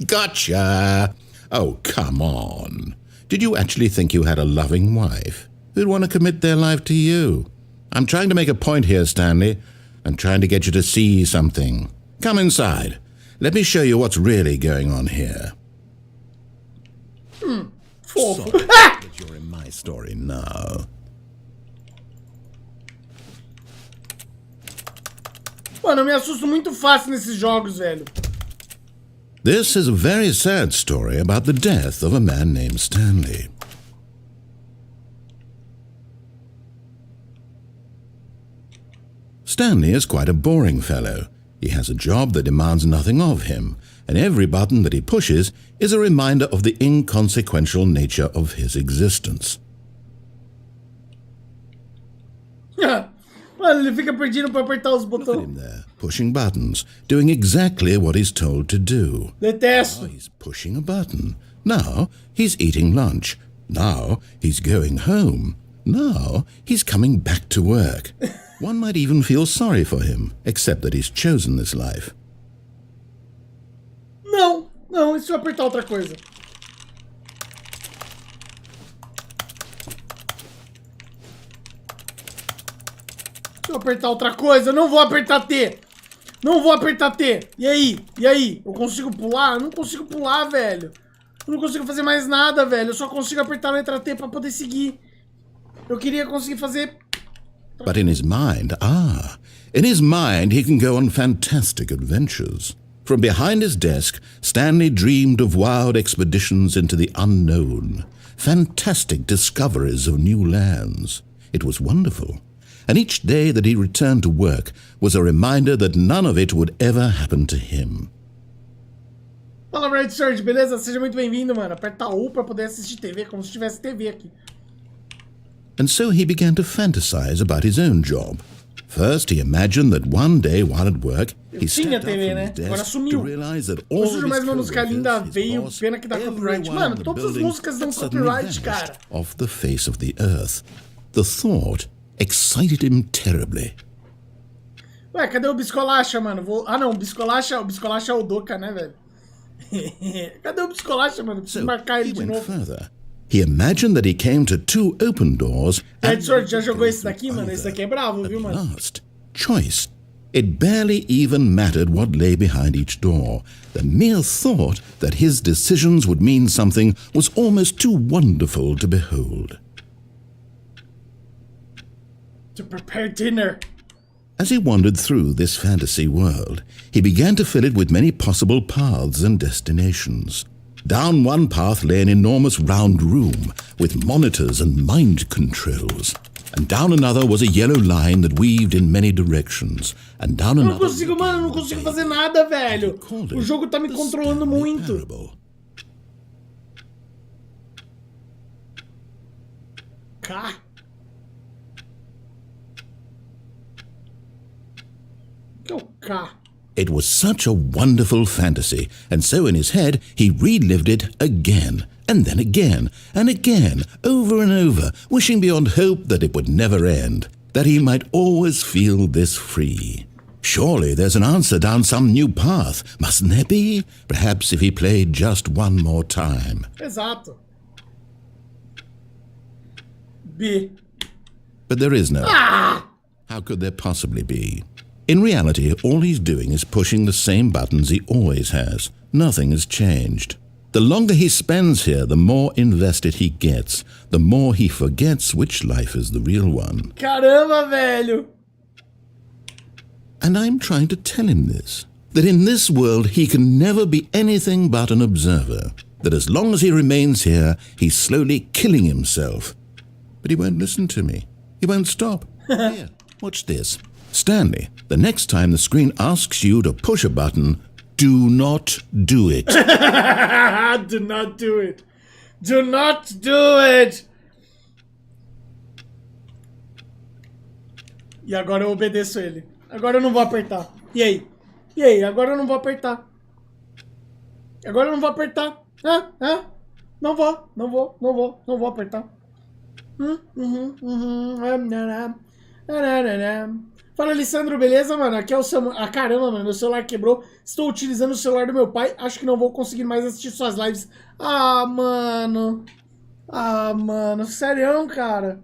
Gotcha! Oh, come on. Did you actually think you had a loving wife who'd want to commit their life to you? I'm trying to make a point here, Stanley. I'm trying to get you to see something. Come inside. Let me show you what's really going on here. Fofo. Sorry that you're in my story now. Mano, eu me assusto muito fácil nesses jogos, velho. This is a very sad story about the death of a man named Stanley. Stanley is quite a boring fellow. He has a job that demands nothing of him, and every button that he pushes is a reminder of the inconsequential nature of his existence. Mano, ele fica perdido pra apertar os Look at botões. him there, pushing buttons, doing exactly what he's told to do. Detesto. Now he's pushing a button. Now he's eating lunch. Now he's going home. Now he's coming back to work. One might even feel sorry for him, except that he's chosen this life. Não, não, e se eu apertar outra coisa? Se eu apertar outra coisa, eu não vou apertar T. Não vou apertar T. E aí? E aí? Eu consigo pular? Eu não consigo pular, velho. Eu não consigo fazer mais nada, velho. Eu só consigo apertar a letra T pra poder seguir. Eu queria conseguir fazer... But in his mind, he can go on fantastic adventures. From behind his desk, Stanley dreamed of wild expeditions into the unknown, fantastic discoveries of new lands. It was wonderful. And each day that he returned to work was a reminder that none of it would ever happen to him. Fala, Red Surge, beleza? Seja muito bem-vindo, mano. Aperta U pra poder assistir TV, como se tivesse TV aqui. And so he began to fantasize about his own job. First, he imagined that one day while at work, he stepped up from his desk to realize that all of his mais uma música linda coworkers, his veio, boss, pena que dá copyright. everyone Mano, in the todas as building músicas dão had suddenly copyright, vanished cara. off the face of the earth. The thought excited him terribly. Ué, cadê o Biscolacha, mano? Ah, não, o Biscolacha é o Doca, né, velho? Cadê o Biscolacha, mano? Preciso So marcar ele he de went novo. further. He imagined that he came to two open doors. Red Sword, já and jogou esse daqui, mano? Esse daqui é bravo, viu, At mano? last, choice. It barely even mattered what lay behind each door. The mere thought that his decisions would mean something was almost too wonderful to behold. To prepare dinner. As he wandered through this fantasy world, he began to fill it with many possible paths and destinations. Down one path lay an enormous round room with monitors and mind controls. And down another was a yellow line that weaved in many directions. And down Eu não another... consigo, mano, eu não consigo fazer nada, velho. O jogo tá me controlando muito. Parable. K? O que é o K? It was such a wonderful fantasy, and so in his head he relived it again, and then again, and again, over and over, wishing beyond hope that it would never end, that he might always feel this free. Surely there's an answer down some new path, mustn't there be? Perhaps if he played just one more time. Exato. B. But there is no. How could there possibly be? In reality, all he's doing is pushing the same buttons he always has. Nothing has changed. The longer he spends here, the more invested he gets, the more he forgets which life is the real one. Caramba, velho. And I'm trying to tell him this, that in this world he can never be anything but an observer, that as long as he remains here, he's slowly killing himself. But he won't listen to me. He won't stop. Here, watch this. Stanley, the next time the screen asks you to push a button, do not do it. Do not do it. Do not do it. E agora eu obedeço ele. Agora eu não vou apertar. E aí? E aí? Agora eu não vou apertar. Agora eu não vou apertar. Não vou apertar. Fala, Alessandro, beleza, mano? Aqui é o Samuel. Ah, caramba, mano, meu celular quebrou. Estou utilizando o celular do meu pai. Acho que não vou conseguir mais assistir suas lives. Ah, mano. Sério, cara.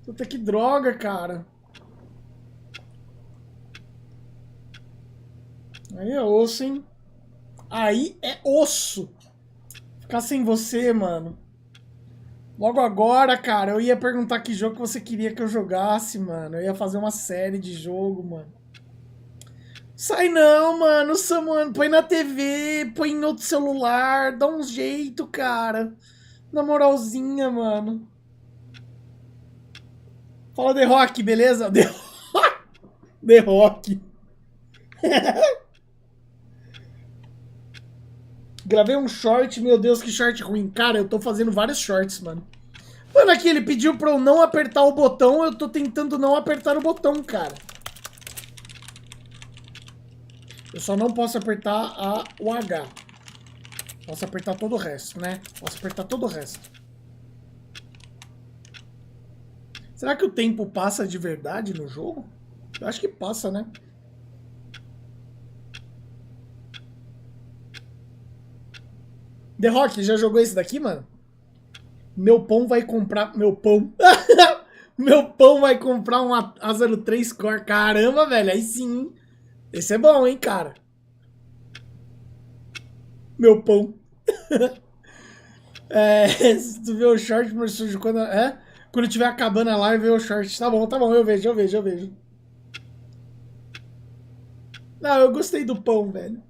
Puta que droga, cara. Aí é osso, hein? Aí é osso. Ficar sem você, mano. Logo agora, cara, eu ia perguntar que jogo que você queria que eu jogasse, mano. Eu ia fazer uma série de jogo, mano. Sai não, mano. Mano, põe na TV, põe em outro celular. Dá um jeito, cara. Na moralzinha, mano. Fala The Rock, beleza? The Rock. Gravei um short, meu Deus, que short ruim. Cara, eu tô fazendo vários shorts, mano. Mano, aqui ele pediu pra eu não apertar o botão, eu tô tentando não apertar o botão, cara. Eu só não posso apertar o H. Posso apertar todo o resto, né? Posso apertar todo o resto. Será que o tempo passa de verdade no jogo? Eu acho que passa, né? The Rock, já jogou esse daqui, mano? Meu pão vai comprar... Meu pão... Meu pão vai comprar um A03 Core. Caramba, velho, aí sim. Esse é bom, hein, cara? Meu pão. Se tu vê o short, meu sujo, quando... Quando tiver acabando a live, vê o short. Tá bom, eu vejo. Não, eu gostei do pão, velho.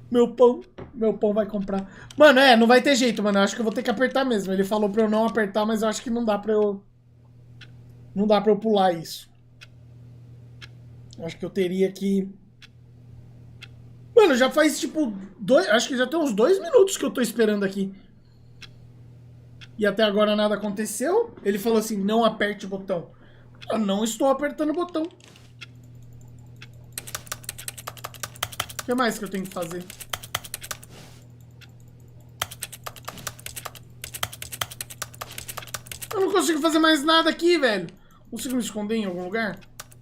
Meu pão vai comprar. Mano, não vai ter jeito, mano. Eu acho que eu vou ter que apertar mesmo. Ele falou pra eu não apertar, mas eu acho que não dá pra eu... Não dá pra eu pular isso. Eu acho que eu teria que... Mano, já faz tipo... Acho que já tem uns 2 minutos que eu tô esperando aqui. E até agora nada aconteceu. Ele falou assim, não aperte o botão. Eu não estou apertando o botão. O que mais que eu tenho que fazer? Eu não consigo fazer mais nada aqui, velho. Consigo me esconder em algum lugar?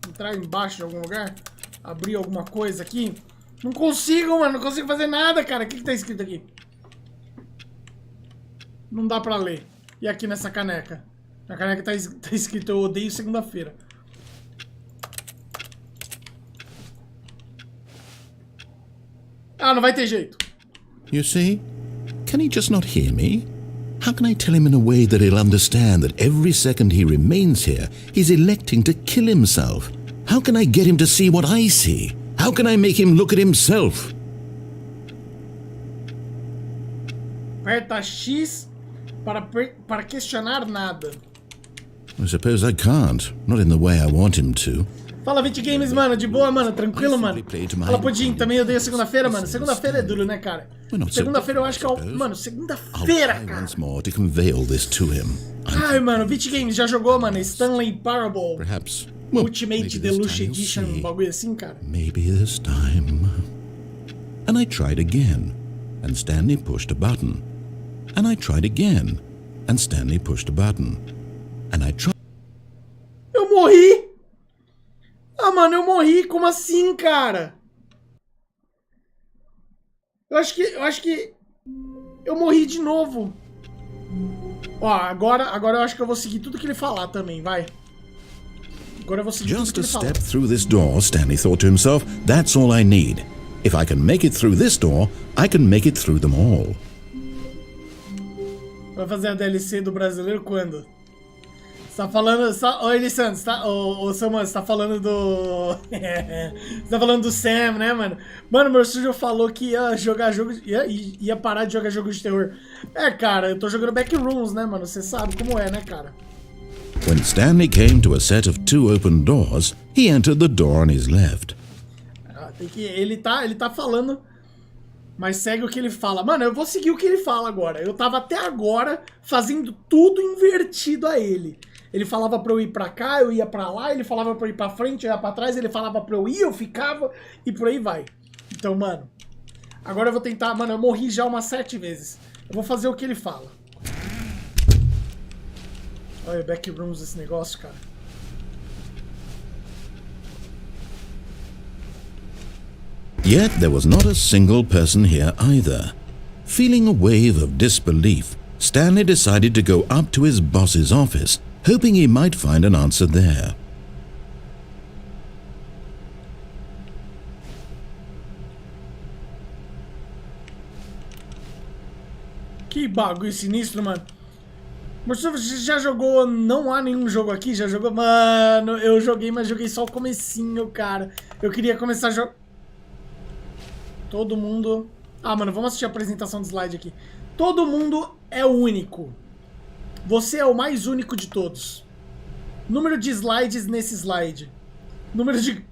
Entrar embaixo de algum lugar? Abrir alguma coisa aqui? Não consigo, mano. Não consigo fazer nada, cara. O que tá escrito aqui? Não dá pra ler. E aqui nessa caneca? Na caneca tá escrito, eu odeio segunda-feira. Ah, não vai ter jeito. You see? Can he just not hear me? How can I tell him in a way that he'll understand that every second he remains here, he's electing to kill himself? How can I get him to see what I see? How can I make him look at himself? Aperta X para questionar nada. I suppose I can't. Not in the way I want him to. Fala, 20 Games, mano. De boa, mano. Tranquilo, mano. Fala, Pudim. Também odeio segunda-feira, mano. Segunda-feira é duro, né, cara? Segunda-feira eu acho que é o... Mano, segunda-feira, cara. Ai, mano. 20 Games já jogou, mano. Stanley Parable. Ultimate Deluxe Edition. Um bagulho assim, cara. Maybe this time. And I tried again. And Stanley pushed a button. And I tried again. And Stanley pushed a button. And I tried... Eu morri! Ah, mano, eu morri. Como assim, cara? Eu acho que eu morri de novo. Ó, agora eu acho que eu vou seguir tudo que ele falar também, vai. Agora eu vou seguir tudo que ele falar. Just a step through this door, Stanley thought to himself, that's all I need. If I can make it through this door, I can make it through them all. Vai fazer a DLC do brasileiro quando? Você tá falando... Oi, Alessandro, ô Samuel, você tá falando do... Você tá falando do Sam, né, mano? Mano, meu studio falou que ia jogar jogo... Ia parar de jogar jogo de terror. Cara, eu tô jogando Backrooms, né, mano? Você sabe como é, né, cara? When Stanley came to a set of 2 open doors, he entered the door on his left. Ele tá falando... Mas segue o que ele fala. Mano, eu vou seguir o que ele fala agora. Eu tava até agora fazendo tudo invertido a ele. Ele falava pra eu ir pra cá, eu ia pra lá. Ele falava pra eu ir pra frente, eu ia pra trás. Ele falava pra eu ir, eu ficava. E por aí vai. Então, mano, Agora eu vou tentar... Mano, eu morri já umas 7 vezes. Eu vou fazer o que ele fala. Olha, backrooms esse negócio, cara. Yet there was not a single person here either. Feeling a wave of disbelief, Stanley decided to go up to his boss's office, hoping he might find an answer there. Que bagulho sinistro, mano. Você já jogou Não Há Nenhum Jogo Aqui? Já jogou? Mano, eu joguei, mas joguei só o comecinho, cara. Eu queria começar a jogar... Todo mundo... Ah, mano, vamos assistir a apresentação do slide aqui. Todo mundo é único. Você é o mais único de todos. Número de slides nesse slide. Número de...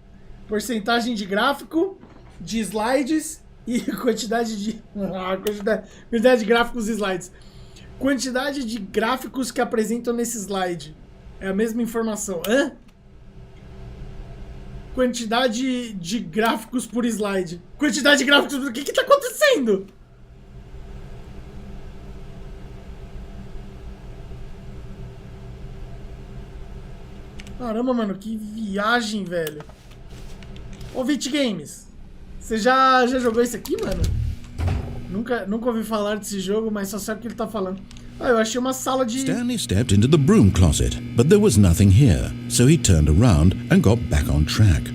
Porcentagem de gráfico, de slides e quantidade de... quantidade de gráficos e slides. Quantidade de gráficos que apresentam nesse slide. É a mesma informação. Hã? Quantidade de gráficos por slide. Quantidade de gráficos por... O que tá acontecendo? Caramba, mano, que viagem, velho. Ô, Vit Games, você já jogou isso aqui, mano? Nunca ouvi falar desse jogo, mas só sabe o que ele tá falando. Ah, eu achei uma sala de... Stanley stepped into the broom closet, but there was nothing here, so he turned around and got back on track.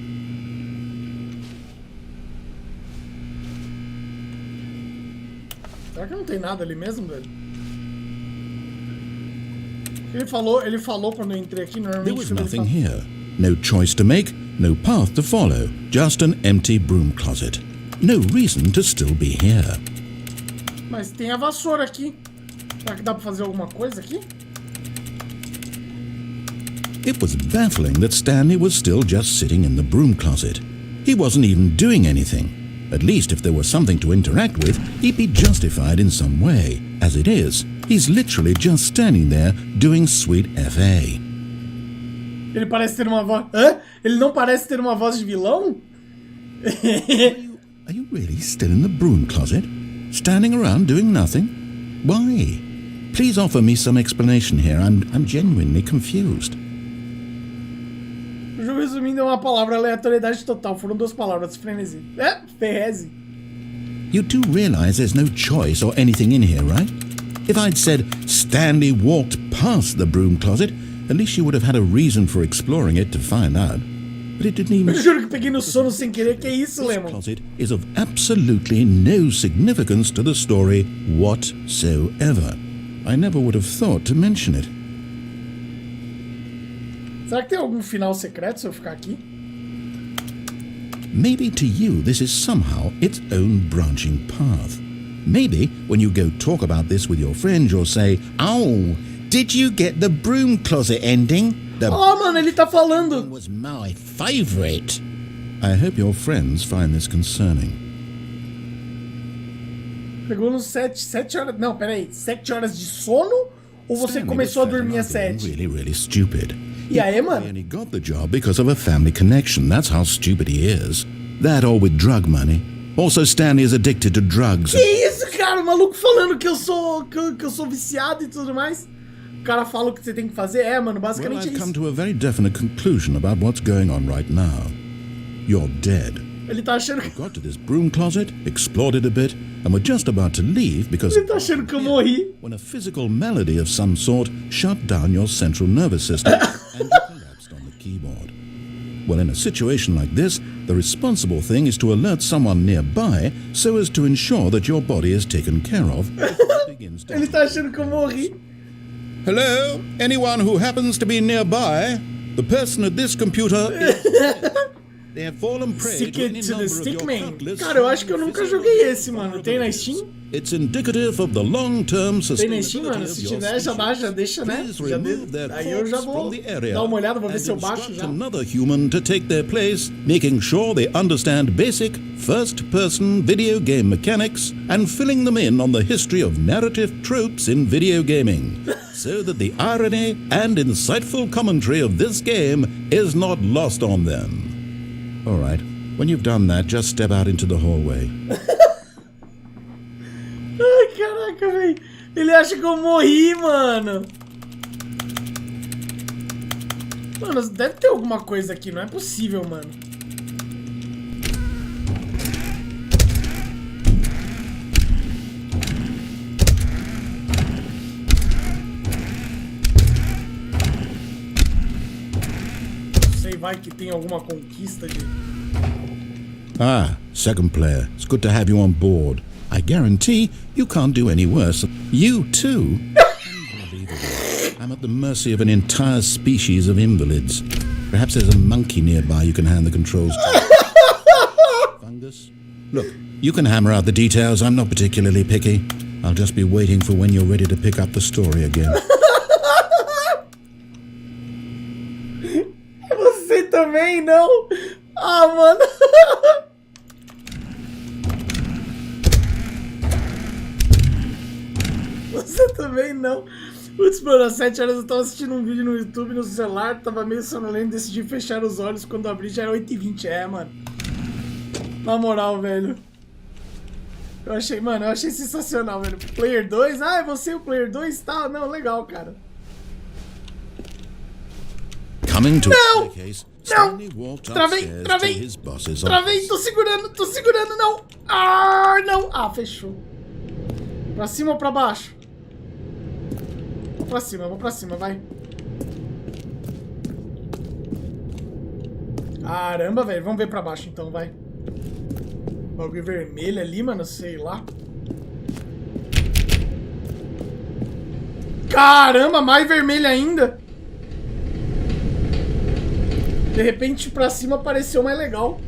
Será que não tem nada ali mesmo, velho? Ele falou quando eu entrei aqui, normalmente... There was nothing here. No choice to make, no path to follow, just an empty broom closet. No reason to still be here. Mas tem a vassoura aqui. Será que dá pra fazer alguma coisa aqui? It was baffling that Stanley was still just sitting in the broom closet. He wasn't even doing anything. At least if there was something to interact with, he'd be justified in some way. As it is, he's literally just standing there doing sweet FA. Ele parece ter uma voz... Hã? Ele não parece ter uma voz de vilão? Are you really still in the broom closet? Standing around doing nothing? Why? Please offer me some explanation here. I'm genuinely confused. O jogo resumindo é uma palavra, aleatoriedade total. Foram 2 palavras, frenesi. Ferrese. You do realize there's no choice or anything in here, right? If I'd said Stanley walked past the broom closet, at least you would have had a reason for exploring it to find out. But it didn't even... Eu juro que peguei no sono sem querer. Que isso, This Lemon? closet is of absolutely no significance to the story whatsoever. I never would have thought to mention it. Será que tem algum final secreto se eu ficar aqui? Maybe to you this is somehow its own branching path. Maybe when you go talk about this with your friends you'll say, "Oh, did you get the broom closet ending? The Oh, mano, ele tá falando. was my favorite." I hope your friends find this concerning. Pegou nos 7 horas... Não, peraí. 7 horas de sono? Ou você Stanley começou a was fat dormir às enough to 7? be really stupid. E aí, He mano? only got the job because of a family connection. That's how stupid he is. That or with drug money. Also, Stanley is addicted to drugs. Que isso, cara? O maluco falando que eu sou viciado e tudo mais. O cara fala o que você tem que fazer. É, mano, Well, basicamente é I've come isso. to a very definite conclusion about what's going on right now. You're dead. Ele tá achando que... Got to this broom closet, explored it a bit, and were just about to leave because Ele tá achando que eu morri. when a physical malady of some sort shut down your central nervous system and you collapsed on the keyboard. Well, in a situation like this, the responsible thing is to alert someone nearby so as to ensure that your body is taken care of before it begins to... Ele tá achando que eu morri. Hello? Anyone who happens to be nearby? The person at this computer is... They have fallen prey Stick to any it to number the of your Stickman. countless Cara, eu acho que eu nunca joguei esse, mano. Tem na Steam? It's indicative of the long-term Tem na Steam, sustainability mano. of Se your tiver, já dá, já species. deixa, né? Please Já remove their Aí eu já corpse vou from the area dar uma olhada, vou ver se eu and baixo instruct já. another human to take their place, making sure they understand basic first-person video game mechanics and filling them in on the history of narrative tropes in video gaming, so that the irony and insightful commentary of this game is not lost on them. All right. When you've done that, just step out into the hallway. Ele acha que eu morri, mano. Mano, deve ter alguma coisa aqui. Não é possível, mano. Não sei, vai que tem alguma conquista de... Ah, second player. It's good to have you on board. I guarantee you can't do any worse. You too? Unbelievable. I'm at the mercy of an entire species of invalids. Perhaps there's a monkey nearby you can hand the controls to. Fungus? Look, you can hammer out the details. I'm not particularly picky. I'll just be waiting for when you're ready to pick up the story again. Você também não? Ah, mano. Você também não. Putz, mano, às 7 horas eu tava assistindo um vídeo no YouTube, no celular, tava meio sonolento, decidi fechar os olhos, quando abri já era 8h20, mano. Na moral, velho. Eu achei sensacional, velho. Player 2, é você o Player 2? Tá, não, legal, cara. Coming to não! Não! Travei, tô segurando, não! Ah, não! Ah, fechou. Pra cima ou pra baixo? Vou pra cima, vai. Caramba, velho. Vamos ver pra baixo então, vai. Bagulho vermelho ali, mano, sei lá. Caramba, mais vermelho ainda. De repente pra cima pareceu mais legal.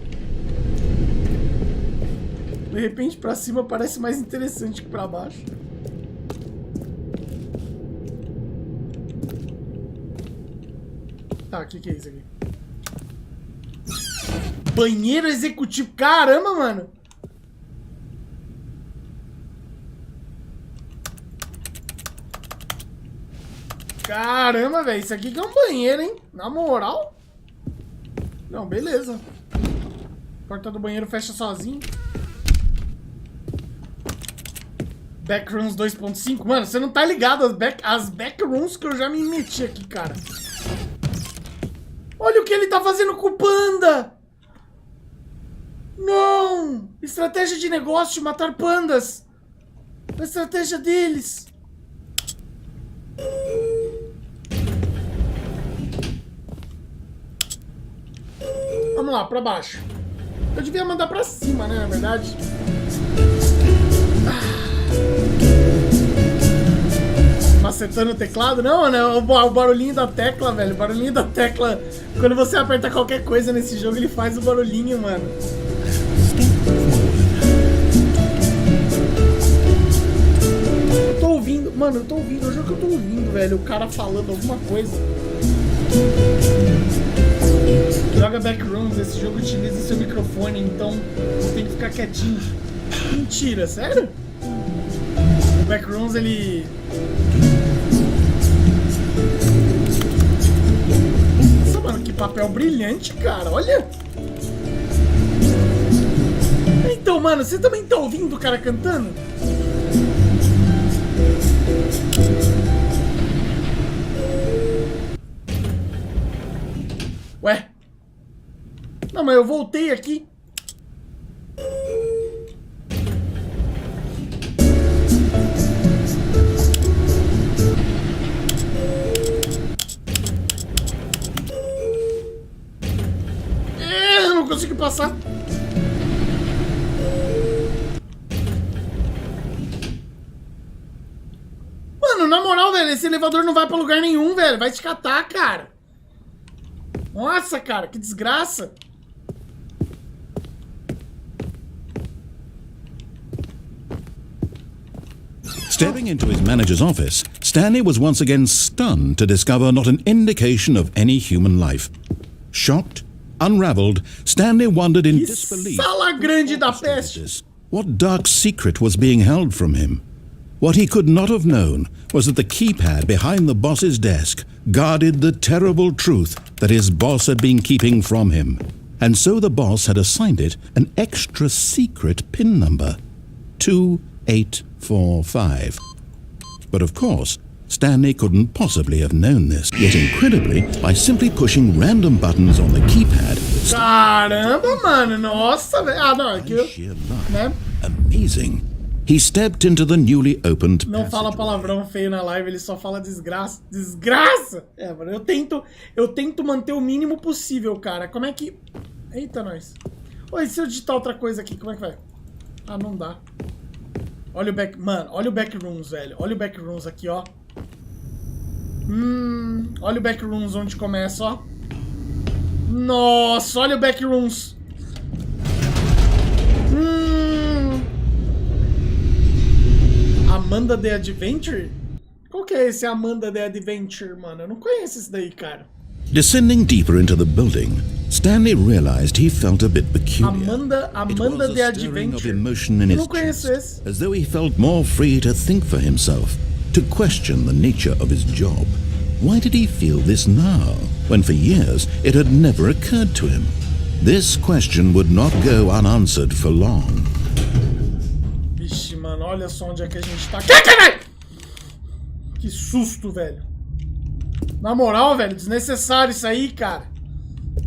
De repente pra cima parece mais interessante que pra baixo. Tá, o que é isso aqui? Banheiro executivo. Caramba, mano. Caramba, velho. Isso aqui que é um banheiro, hein? Na moral. Não, beleza. Porta do banheiro fecha sozinho. Backrooms 2.5. Mano, você não tá ligado as backrooms que eu já me meti aqui, cara. Olha o que ele tá fazendo com o panda! Não! Estratégia de negócio, matar pandas! A estratégia deles! Vamos lá, pra baixo. Eu devia mandar pra cima, né, na verdade. Macetando o teclado? Não, né? O barulhinho da tecla, velho. O barulhinho da tecla. Quando você aperta qualquer coisa nesse jogo, ele faz o barulhinho, mano. Eu tô ouvindo. Mano, eu tô ouvindo. Eu juro que eu tô ouvindo, velho. O cara falando alguma coisa. Joga Backrooms. Esse jogo utiliza seu microfone, então você tem que ficar quietinho. Mentira, sério? O Backrooms, ele... Nossa, mano, que papel brilhante, cara. Olha. Então, mano, você também tá ouvindo o cara cantando? Ué? Não, mas eu voltei aqui. Eu não consegui passar. Mano, na moral, velho, esse elevador não vai pra lugar nenhum, velho. Vai te catar, cara. Nossa, cara, que desgraça. Stepping into his manager's office, Stanley was once again stunned to discover not an indication of any human life. Shocked, unraveled, Stanley wondered in disbelief. Sala grande da peste. What dark secret was being held from him? What he could not have known was that the keypad behind the boss's desk guarded the terrible truth that his boss had been keeping from him. And so the boss had assigned it an extra secret PIN number. 2845. But of course, Stanley couldn't possibly have known this. Yet incredibly, by simply pushing random buttons on the keypad... Caramba, mano, nossa, velho. Ah, não, aqui eu... Sheer luck. Né? Amazing. He stepped into the newly opened Não fala palavrão feio na live, ele só fala desgraça. Desgraça! É, mano, eu tento manter o mínimo possível, cara. Como é que... Eita, nós. Oi, se eu digitar outra coisa aqui, como é que vai? Ah, não dá. Olha o back... Mano, olha o backrooms, velho. Olha o backrooms aqui, ó. Olha o backrooms onde começa, ó. Nossa, olha o backrooms. Amanda the Adventure? Qual que é esse Amanda the Adventure, mano? Eu não conheço esse daí, cara. Descending deeper into the building, Stanley realized he felt a bit peculiar. Amanda the Adventure. Of emotion in Eu his não conheço chest, esse. as though he felt more free to think for himself, to question the nature of his job. Why did he feel this now, when for years it had never occurred to him? This question would not go unanswered for long. Vixe, mano, olha só onde é que a gente tá. Que caralho! Que susto, velho. Na moral, velho, desnecessário isso aí, cara.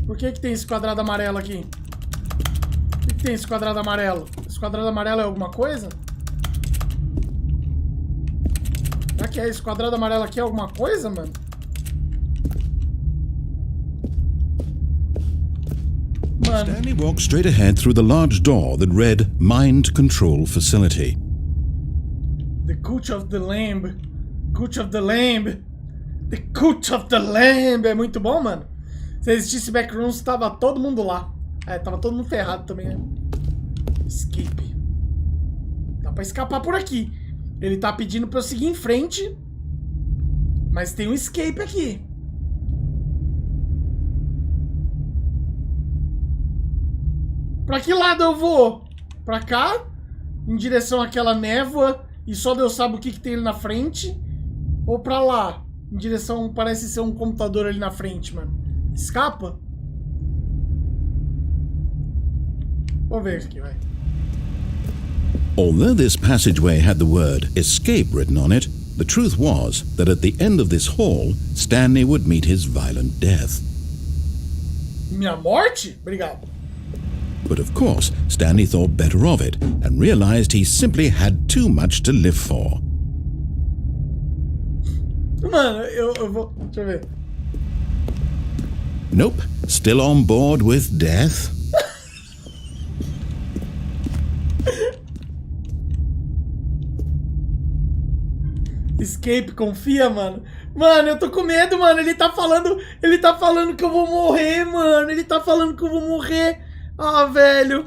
Por que que tem esse quadrado amarelo aqui? Por que que tem esse quadrado amarelo? Esse quadrado amarelo é alguma coisa? Será que é esse quadrado amarelo aqui é alguma coisa, mano? Stanley walked straight ahead through the large door that read Mind Control Facility. The Coach of the Lamb. Coach of the Lamb. The Coach of the Lamb. É muito bom, mano. Se existisse backrooms, tava todo mundo lá. É, tava todo mundo ferrado também, né? Escape. Dá pra escapar por aqui. Ele tá pedindo pra eu seguir em frente. Mas tem um escape aqui. Pra que lado eu vou? Pra cá? Em direção àquela névoa e só Deus sabe o que que tem ali na frente? Ou pra lá? Em direção... Parece ser um computador ali na frente, mano. Escapa? Vamos ver aqui, vai. Although this passageway had the word escape written on it, the truth was that at the end of this hall, Stanley would meet his violent death. Minha morte? Obrigado. But of course, Stanley thought better of it and realized he simply had too much to live for. Mano, eu vou... Deixa eu ver. Nope, still on board with death? Escape, confia, mano. Mano, eu tô com medo, mano. Ele tá falando que eu vou morrer, mano. Ele tá falando que eu vou morrer. Ah, velho.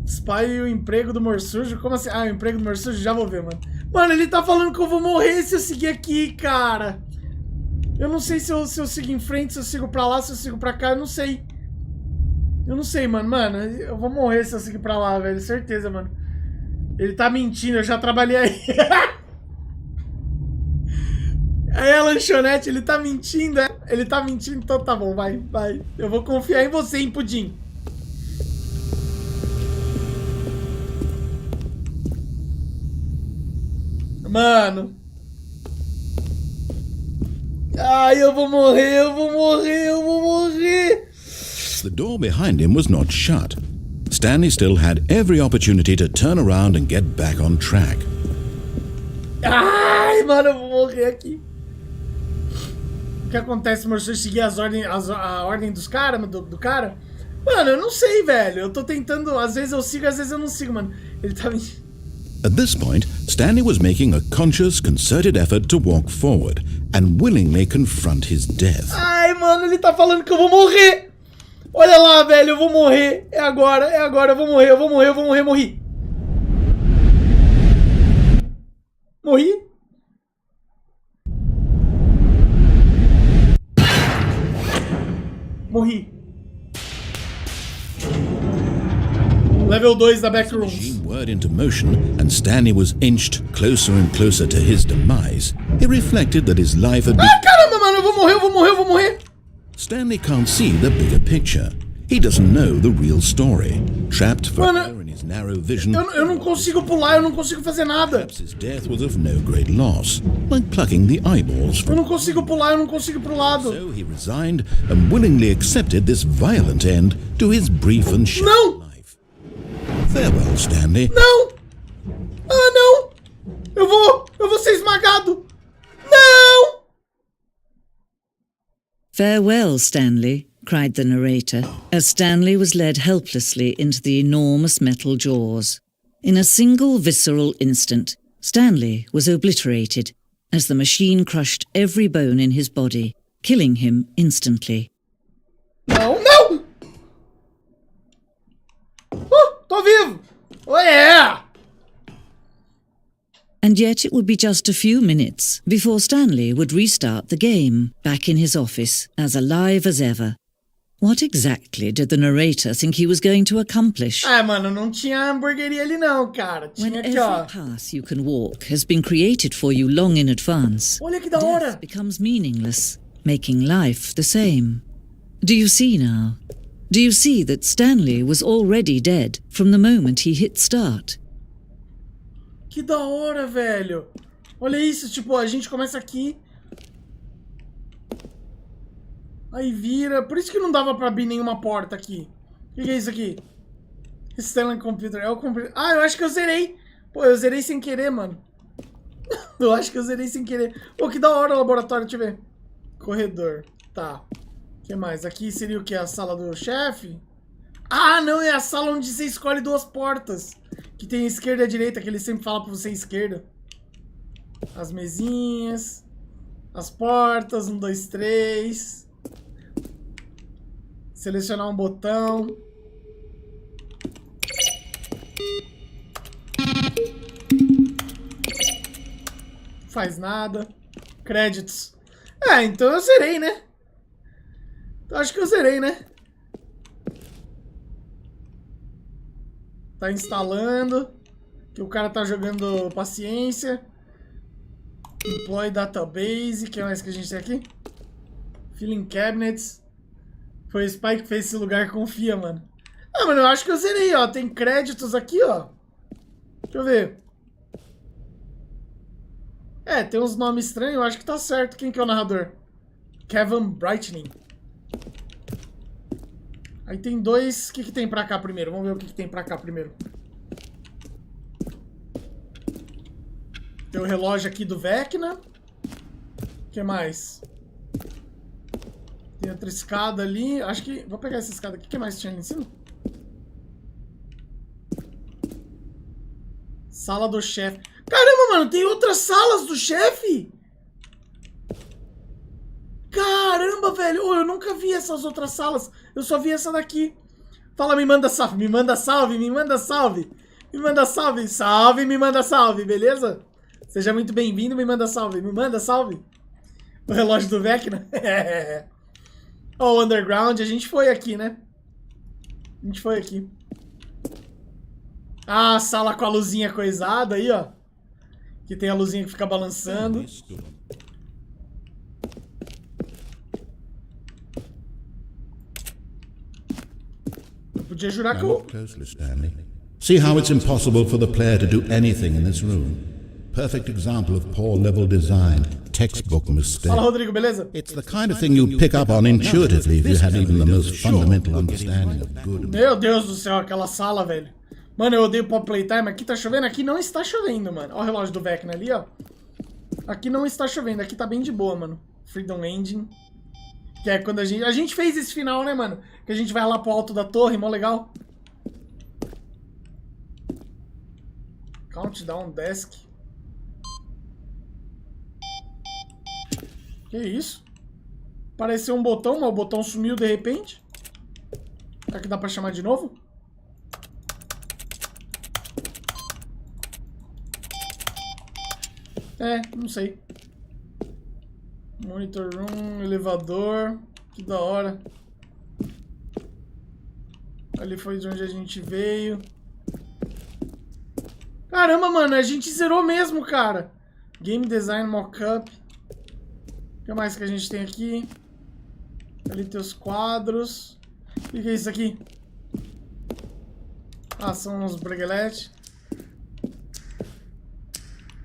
Spy e o emprego do morsujo? Como assim? Ah, o emprego do morsujo? Já vou ver, mano. Mano, ele tá falando que eu vou morrer se eu seguir aqui, cara. Eu não sei se eu sigo em frente, se eu sigo pra lá, se eu sigo pra cá. Eu não sei. Eu não sei, mano. Mano, eu vou morrer se eu seguir pra lá, velho. Certeza, mano. Ele tá mentindo, eu já trabalhei aí. Aí a lanchonete, ele tá mentindo, é? Ele tá mentindo, então tá bom, vai. Eu vou confiar em você, hein, Pudim. Mano. Ai, eu vou morrer. The door behind him was not shut. Stanley still had every opportunity to turn around and get back on track. Ai, mano, eu vou morrer aqui. O que acontece, amor, se eu seguir a ordem dos caras, do cara? Mano, eu não sei, velho. Eu tô tentando, às vezes eu sigo, às vezes eu não sigo, mano. Ele tá me... At this point, Stanley was making a conscious, concerted effort to walk forward and willingly confront his death. Ai, mano, ele tá falando que eu vou morrer. Olha lá, velho, eu vou morrer. É agora, eu vou morrer, morri. Morri? Morri. Level 2 da Backrooms. Machine whirred into motion and Stanley was inched closer and closer to his demise. He reflected that his life had been... Ah, caramba, mano, eu vou morrer. Stanley can't see the bigger picture. He doesn't know the real story. Trapped forever in his narrow vision, Eu não consigo pular, eu não consigo fazer nada. perhaps his death was of no great loss, like plucking the eyeballs Eu from. não consigo pular, eu não consigo ir pro lado. So he resigned and willingly accepted this violent end to his brief and shallow Não! life. Farewell, Stanley. Não! Ah, não! Eu vou ser esmagado! Não! Farewell, Stanley, cried the narrator, as Stanley was led helplessly into the enormous metal jaws. In a single visceral instant, Stanley was obliterated as the machine crushed every bone in his body, killing him instantly. Não, não! Tô vivo! Oh, yeah! And yet it would be just a few minutes before Stanley would restart the game, back in his office, as alive as ever. What exactly did the narrator think he was going to accomplish? Ah, mano, não tinha hamburgueria ali não, cara. When Tinha aqui, every ó. path you can walk has been created for you long in advance, Olha que da hora. death becomes meaningless, making life the same. Do you see now? Do you see that Stanley was already dead from the moment he hit start? Que da hora, velho. Olha isso, tipo, a gente começa aqui. Aí vira. Por isso que não dava pra abrir nenhuma porta aqui. O que é isso aqui? Stanley Computer. É o computer. Ah, eu acho que eu zerei. Pô, eu zerei sem querer, mano. Eu acho que eu zerei sem querer. Pô, que da hora o laboratório, deixa eu ver. Corredor. Tá. O que mais? Aqui seria o que? A sala do chefe? Ah, não, é a sala onde você escolhe duas portas. Que tem a esquerda e a direita, que ele sempre fala pra você esquerda. As mesinhas. As portas, 1, 2, 3. Selecionar um botão. Faz nada. Créditos. É, então eu zerei, né? Então acho que eu zerei, né? Tá instalando. Que o cara tá jogando paciência. Employ Database. O que mais que a gente tem aqui? Filling Cabinets. Foi o Spike que fez esse lugar, confia, mano. Ah, mano, eu acho que eu zerei, ó. Tem créditos aqui, ó. Deixa eu ver. É, tem uns nomes estranhos, eu acho que tá certo. Quem que é o narrador? Kevin Brightening. Aí tem dois... O que que tem pra cá primeiro? Vamos ver o que que tem pra cá primeiro. Tem o relógio aqui do Vecna. O que mais? Tem outra escada ali. Acho que... Vou pegar essa escada aqui. O que mais tinha ali em cima? Sala do chefe. Caramba, mano. Tem outras salas do chefe? Caramba, velho. Oh, eu nunca vi essas outras salas. Eu só vi essa daqui. Fala, me manda salve. Me manda salve. Me manda salve. Me manda salve. Salve, me manda salve. Beleza? Seja muito bem-vindo. Me manda salve. Me manda salve. O relógio do Vecna. Ó, o Underground. A gente foi aqui, né? A gente foi aqui. Ah, a sala com a luzinha coisada aí, ó. Que tem a luzinha que fica balançando. Eu podia jurar que Now eu... look closely, Stanley. See how it's impossible for the player to do anything in this room. Perfect example of poor level design. Textbook mistake. Fala, Rodrigo, beleza? It's the kind of thing you'd pick up on intuitively if you had even the most fundamental understanding of good. Meu Deus do céu, aquela sala, velho. Mano, eu odeio pop playtime. Aqui tá chovendo? Aqui não está chovendo, mano. Ó o relógio do Vecna ali, ó. Aqui não está chovendo. Aqui tá bem de boa, mano. Freedom Engine. Que é quando a gente fez esse final, né, mano? Que a gente vai lá pro alto da torre, mó legal. Countdown Desk. Que isso? Apareceu um botão, mas o botão sumiu de repente. Será que dá pra chamar de novo? É, não sei. Monitor room, elevador. Que da hora. Ali foi de onde a gente veio. Caramba, mano, a gente zerou mesmo, cara. Game Design Mockup. O que mais que a gente tem aqui? Ali tem os quadros. O que é isso aqui? Ah, são uns bregueletes.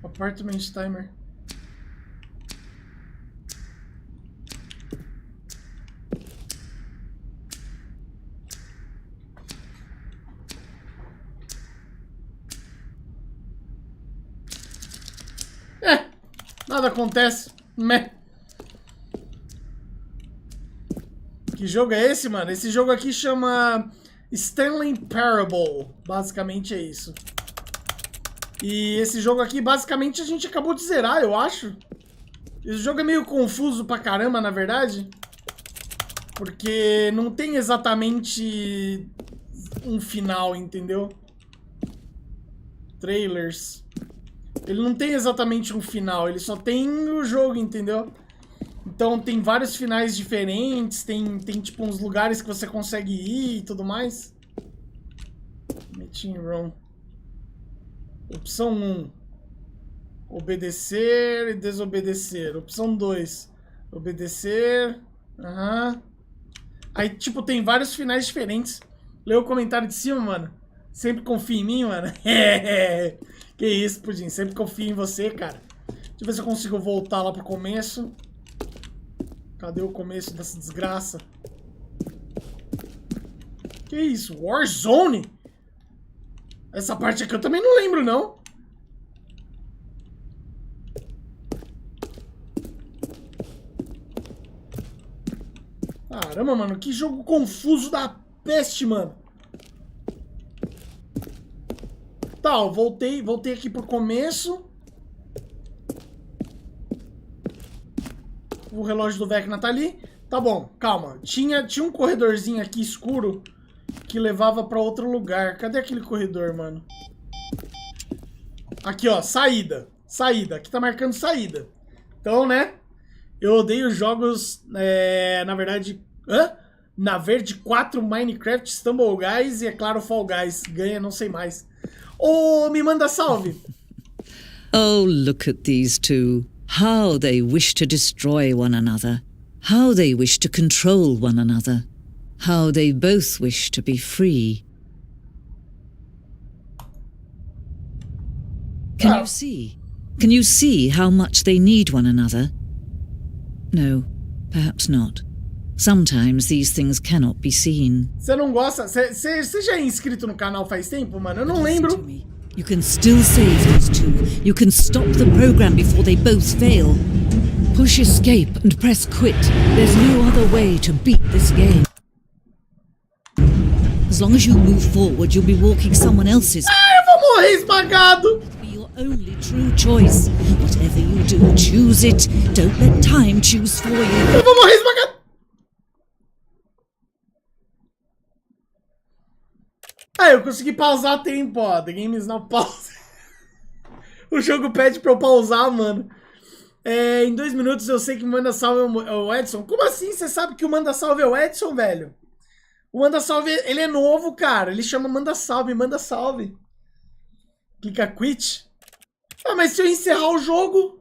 Apartment timer. Nada acontece. Meh. Que jogo é esse, mano? Esse jogo aqui chama Stanley Parable. Basicamente é isso. E esse jogo aqui, basicamente, a gente acabou de zerar, eu acho. Esse jogo é meio confuso pra caramba, na verdade. Porque não tem exatamente um final, entendeu? Trailers. Ele não tem exatamente um final, ele só tem o jogo, entendeu? Então tem vários finais diferentes, tem tipo uns lugares que você consegue ir e tudo mais. Meeting room. Opção 1. Obedecer e desobedecer. Opção 2. Obedecer. Aham. Aí, tipo, tem vários finais diferentes. Lê o comentário de cima, mano. Sempre confia em mim, mano. Que isso, Pudim. Sempre confio em você, cara. Deixa eu ver se eu consigo voltar lá pro começo. Cadê o começo dessa desgraça? Que isso? Warzone? Essa parte aqui eu também não lembro, não. Caramba, mano. Que jogo confuso da peste, mano. Tá, eu voltei aqui pro começo. O relógio do Vecna tá ali. Tá bom, calma. Tinha um corredorzinho aqui escuro que levava pra outro lugar. Cadê aquele corredor, mano? Aqui, ó, saída. Saída. Aqui tá marcando saída. Então, né? Eu odeio jogos, na verdade... Na verde, 4 Minecraft, Stumble Guys e, é claro, Fall Guys. Ganha, não sei mais. Ô, me manda salve. Oh, look at these two. How they wish to destroy one another. How they wish to control one another. How they both wish to be free. Can you see? Can you see how much they need one another? No, perhaps not. Sometimes these things cannot be seen. Você não gosta? Você já é inscrito no canal faz tempo, mano? Eu não lembro. You can still save these two. You can stop the program before they both fail. Push escape and press quit. There's no other way to beat this game. As long as you move forward, you'll be walking someone else's. Ah, eu vou morrer esmagado. Be your only true choice. Whatever you do, choose it. Don't let time choose for you. Eu vou morrer esmagado. Ah, eu consegui pausar a tempo, ó. The game is now pause. O jogo pede pra eu pausar, mano. Em 2 minutos eu sei que o Manda Salve é o Edson. Como assim? Você sabe que o Manda Salve é o Edson, velho? O Manda Salve, ele é novo, cara. Ele chama Manda Salve, Manda Salve. Clica quit. Ah, mas se eu encerrar o jogo...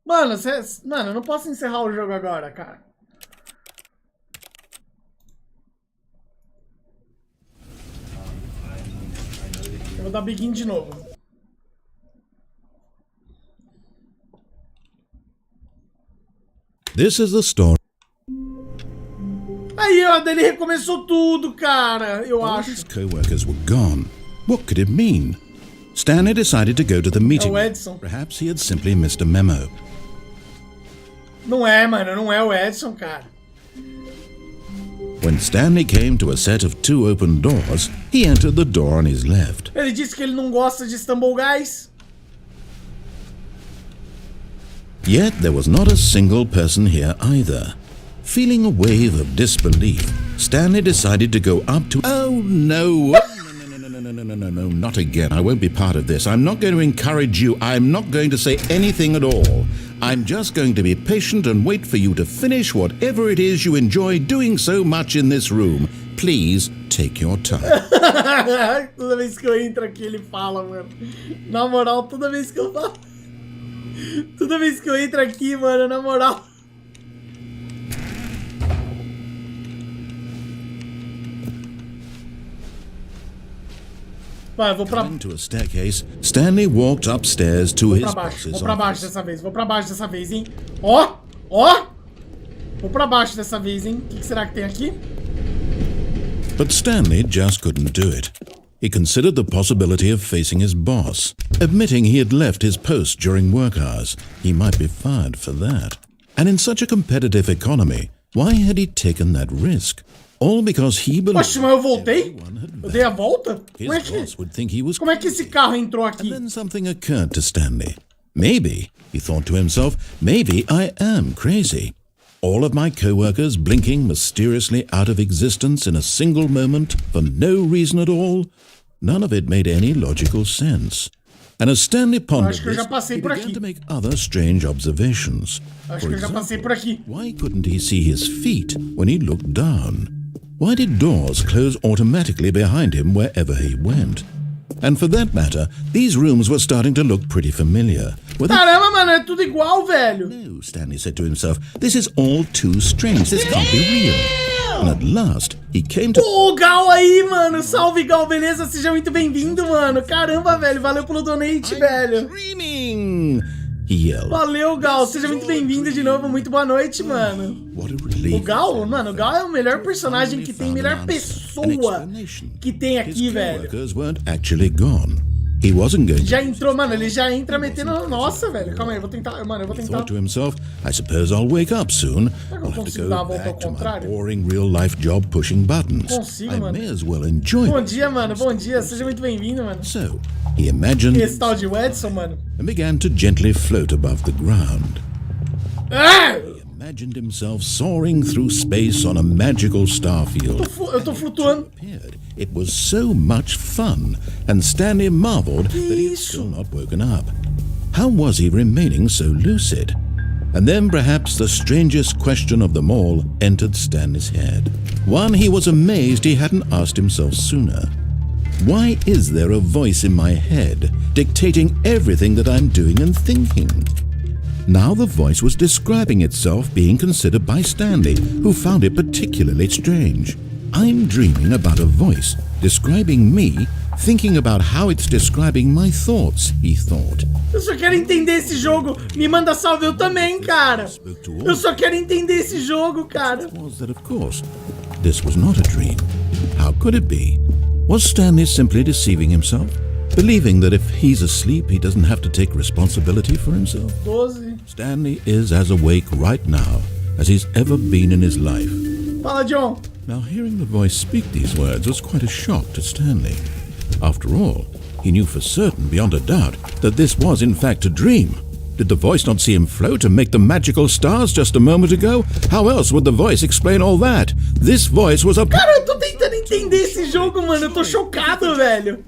Mano, eu não posso encerrar o jogo agora, cara. Eu vou dar begin de novo. This is the story. Aí, ó, ele recomeçou tudo, cara, eu All acho. his co-workers were gone. What could it mean? Stanley decided to go to the meeting. É o Edson. Perhaps he had simply missed a memo. Não é, mano, não é o Edson, cara. When Stanley came to a set of 2 open doors, he entered the door on his left. Ele disse que ele não gosta de Stumble Guys. Yet there was not a single person here either. Feeling a wave of disbelief, Stanley decided to go up to... Oh, no. No, not again. I won't be part of this. I'm not going to encourage you. I'm not going to say anything at all. I'm just going to be patient and wait for you to finish whatever it is you enjoy doing so much in this room. Please take your time. Toda vez que eu entro aqui, ele fala, mano. Na moral, toda vez que eu falo... Toda vez que eu entro aqui, mano, na moral... Vai, eu vou pra... Coming to a staircase, Stanley walked upstairs to his Vou boss's pra baixo office. dessa vez. Vou pra baixo dessa vez, hein? Ó! Ó! Vou pra baixo dessa vez, hein? O que será que tem aqui? But Stanley just couldn't do it. He considered the possibility of facing his boss. Admitting he had left his post during work hours, he might be fired for that. And in such a competitive economy, why had he taken that risk? All because he believed Poxa, mas eu voltei? everyone had Eu dei a volta? His Como boss would think he was é que esse carro entrou aqui? And then something occurred to Stanley. Maybe, he thought to himself, maybe I am crazy. All of my co-workers blinking mysteriously out of existence in a single moment for no reason at all. None of it made any logical sense. And as Stanley pondered Acho que eu já this, passei he por began aqui. to make other strange observations. Acho que eu já passei por aqui. Why couldn't he see his feet when he looked down? Why did doors close automatically behind him wherever he went? And for that matter, these rooms were starting to look pretty familiar. Caramba, mano, é tudo igual, velho. No, Stanley said to himself, this is all too strange. This can't be real. And at last, he came to... Pô, o Gal aí, mano. Salve, Gal, beleza? Seja muito bem-vindo, mano. Caramba, velho. Valeu pelo donate, velho. Dreaming! He yelled. Valeu, Gal. Seja muito bem-vindo de novo. Muito boa noite, mano. What a relief. O Gal, mano, o Gal é o melhor personagem que tem, melhor pessoa que tem aqui, His velho. co-workers weren't actually gone. He wasn't going to... Já entrou, mano, ele já entra metendo... Nossa, velho, calma aí, eu vou tentar, mano, eu vou tentar... Thought to himself, I suppose I'll wake up soon. Será que eu I'll have to consigo dar a go volta ao back to my contrário? boring real-life job pushing buttons. Consigo, I mano. may as well enjoy Bom it. dia, mano, bom dia, seja muito bem-vindo, mano. So, he imagined Esse tal de Edson, mano. and began to gently float above the ground. Ah! Imagined himself soaring through space on a magical starfield. Eu tô flutuando. It was so much fun, and Stanley marveled that he had still not woken up. How was he remaining so lucid? And then perhaps the strangest question of them all entered Stanley's head. One he was amazed he hadn't asked himself sooner. Why is there a voice in my head dictating everything that I'm doing and thinking? Now the voice was describing itself being considered by Stanley, who found it particularly strange. I'm dreaming about a voice describing me, thinking about how it's describing my thoughts, he thought. Eu só quero entender esse jogo. Me manda salve, eu também, cara. Eu só quero entender esse jogo, cara. Was that, of course, this was not a dream. How could it be? Was Stanley simply deceiving himself? Believing that if he's asleep, he doesn't have to take responsibility for himself? 12. Stanley is as awake right now as he's ever been in his life. Fala, John. Now, hearing the voice speak these words was quite a shock to Stanley. After all, he knew for certain, beyond a doubt, that this was in fact a dream. Did the voice not see him float and make the magical stars just a moment ago? How else would the voice explain all that? This voice was a... Cara, eu tô tentando entender esse jogo, mano. Eu tô chocado, velho.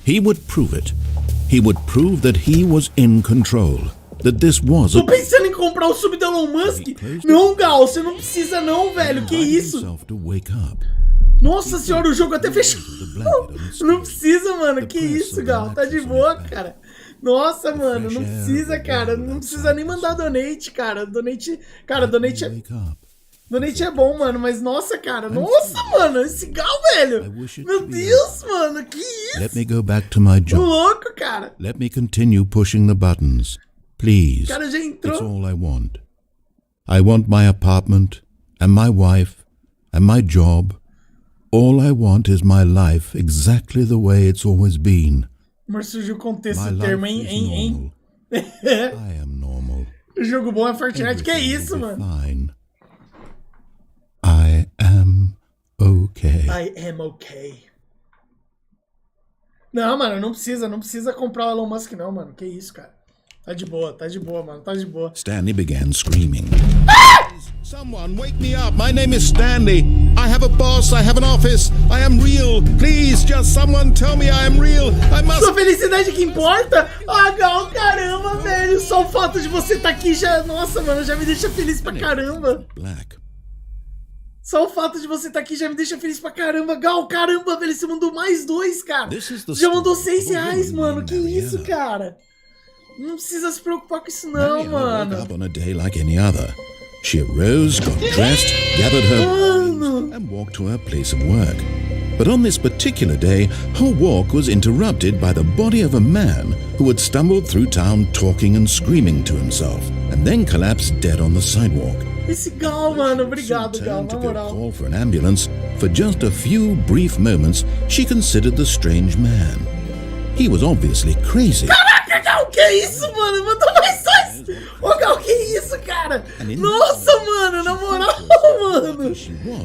He would prove it. He would prove that he was in control. That this was a... Tô pensando em comprar o sub do Elon Musk. Não, Gal, você não precisa não, velho. Que isso? himself to wake up. Nossa senhora, o jogo até fechou. Não precisa, mano. Que isso, Gal? Tá de boa, cara. Nossa, mano, não precisa, cara. Não precisa nem mandar donate, cara. Donate é... Wake up. Donate é bom, mano, mas nossa, cara. Nossa, mano, esse Gal, velho. Meu Deus, mano, que isso? Let me go back to my Tô job. louco, cara. Let me continue pushing the buttons. Please. O cara já It's entrou. all I want. I want my apartment, and my wife, and my job. All I want is my life exactly the way it's always been. Mas surgiu o contexto My do life termo, hein, is hein, hein? normal. I am normal. O jogo bom é Fortnite. Que Everything isso, will be mano? Fine. I am okay. I am okay. Não, mano, não precisa comprar o Elon Musk não, mano. Que isso, cara. Tá de boa, mano, tá de boa. Stanley began screaming. Someone wake me up. My name is Stanley. I have a boss. I have an office. I am real. Please, just someone tell me I am real. I must... Sua felicidade que importa? Ah, Gal, caramba, velho. Só o fato de você estar aqui já... Nossa, mano, já me deixa feliz pra caramba. Black. Só o fato de você estar aqui já me deixa feliz pra caramba. Gal, caramba, velho, você mandou mais 2, cara. This is the Já mandou story R$6, of a woman mano. named Que isso, Primeira. cara? Não precisa se preocupar com isso não, Primeira woke mano. up on a day like any other. She arose, got dressed, gathered her Mano. and walked to her place of work. But on this particular day, her walk was interrupted by the body of a man who had stumbled through town talking and screaming to himself, and then collapsed dead on the sidewalk. Esse Gal, mano, obrigado, Gal, Turned na to go moral. call for an ambulance. For just a few brief moments, she considered the strange man. He was obviously crazy. Caraca, Gal, que isso, mano? Mandou mais dois! Ô, Gal, que isso, cara? Nossa, mano, na moral, mano.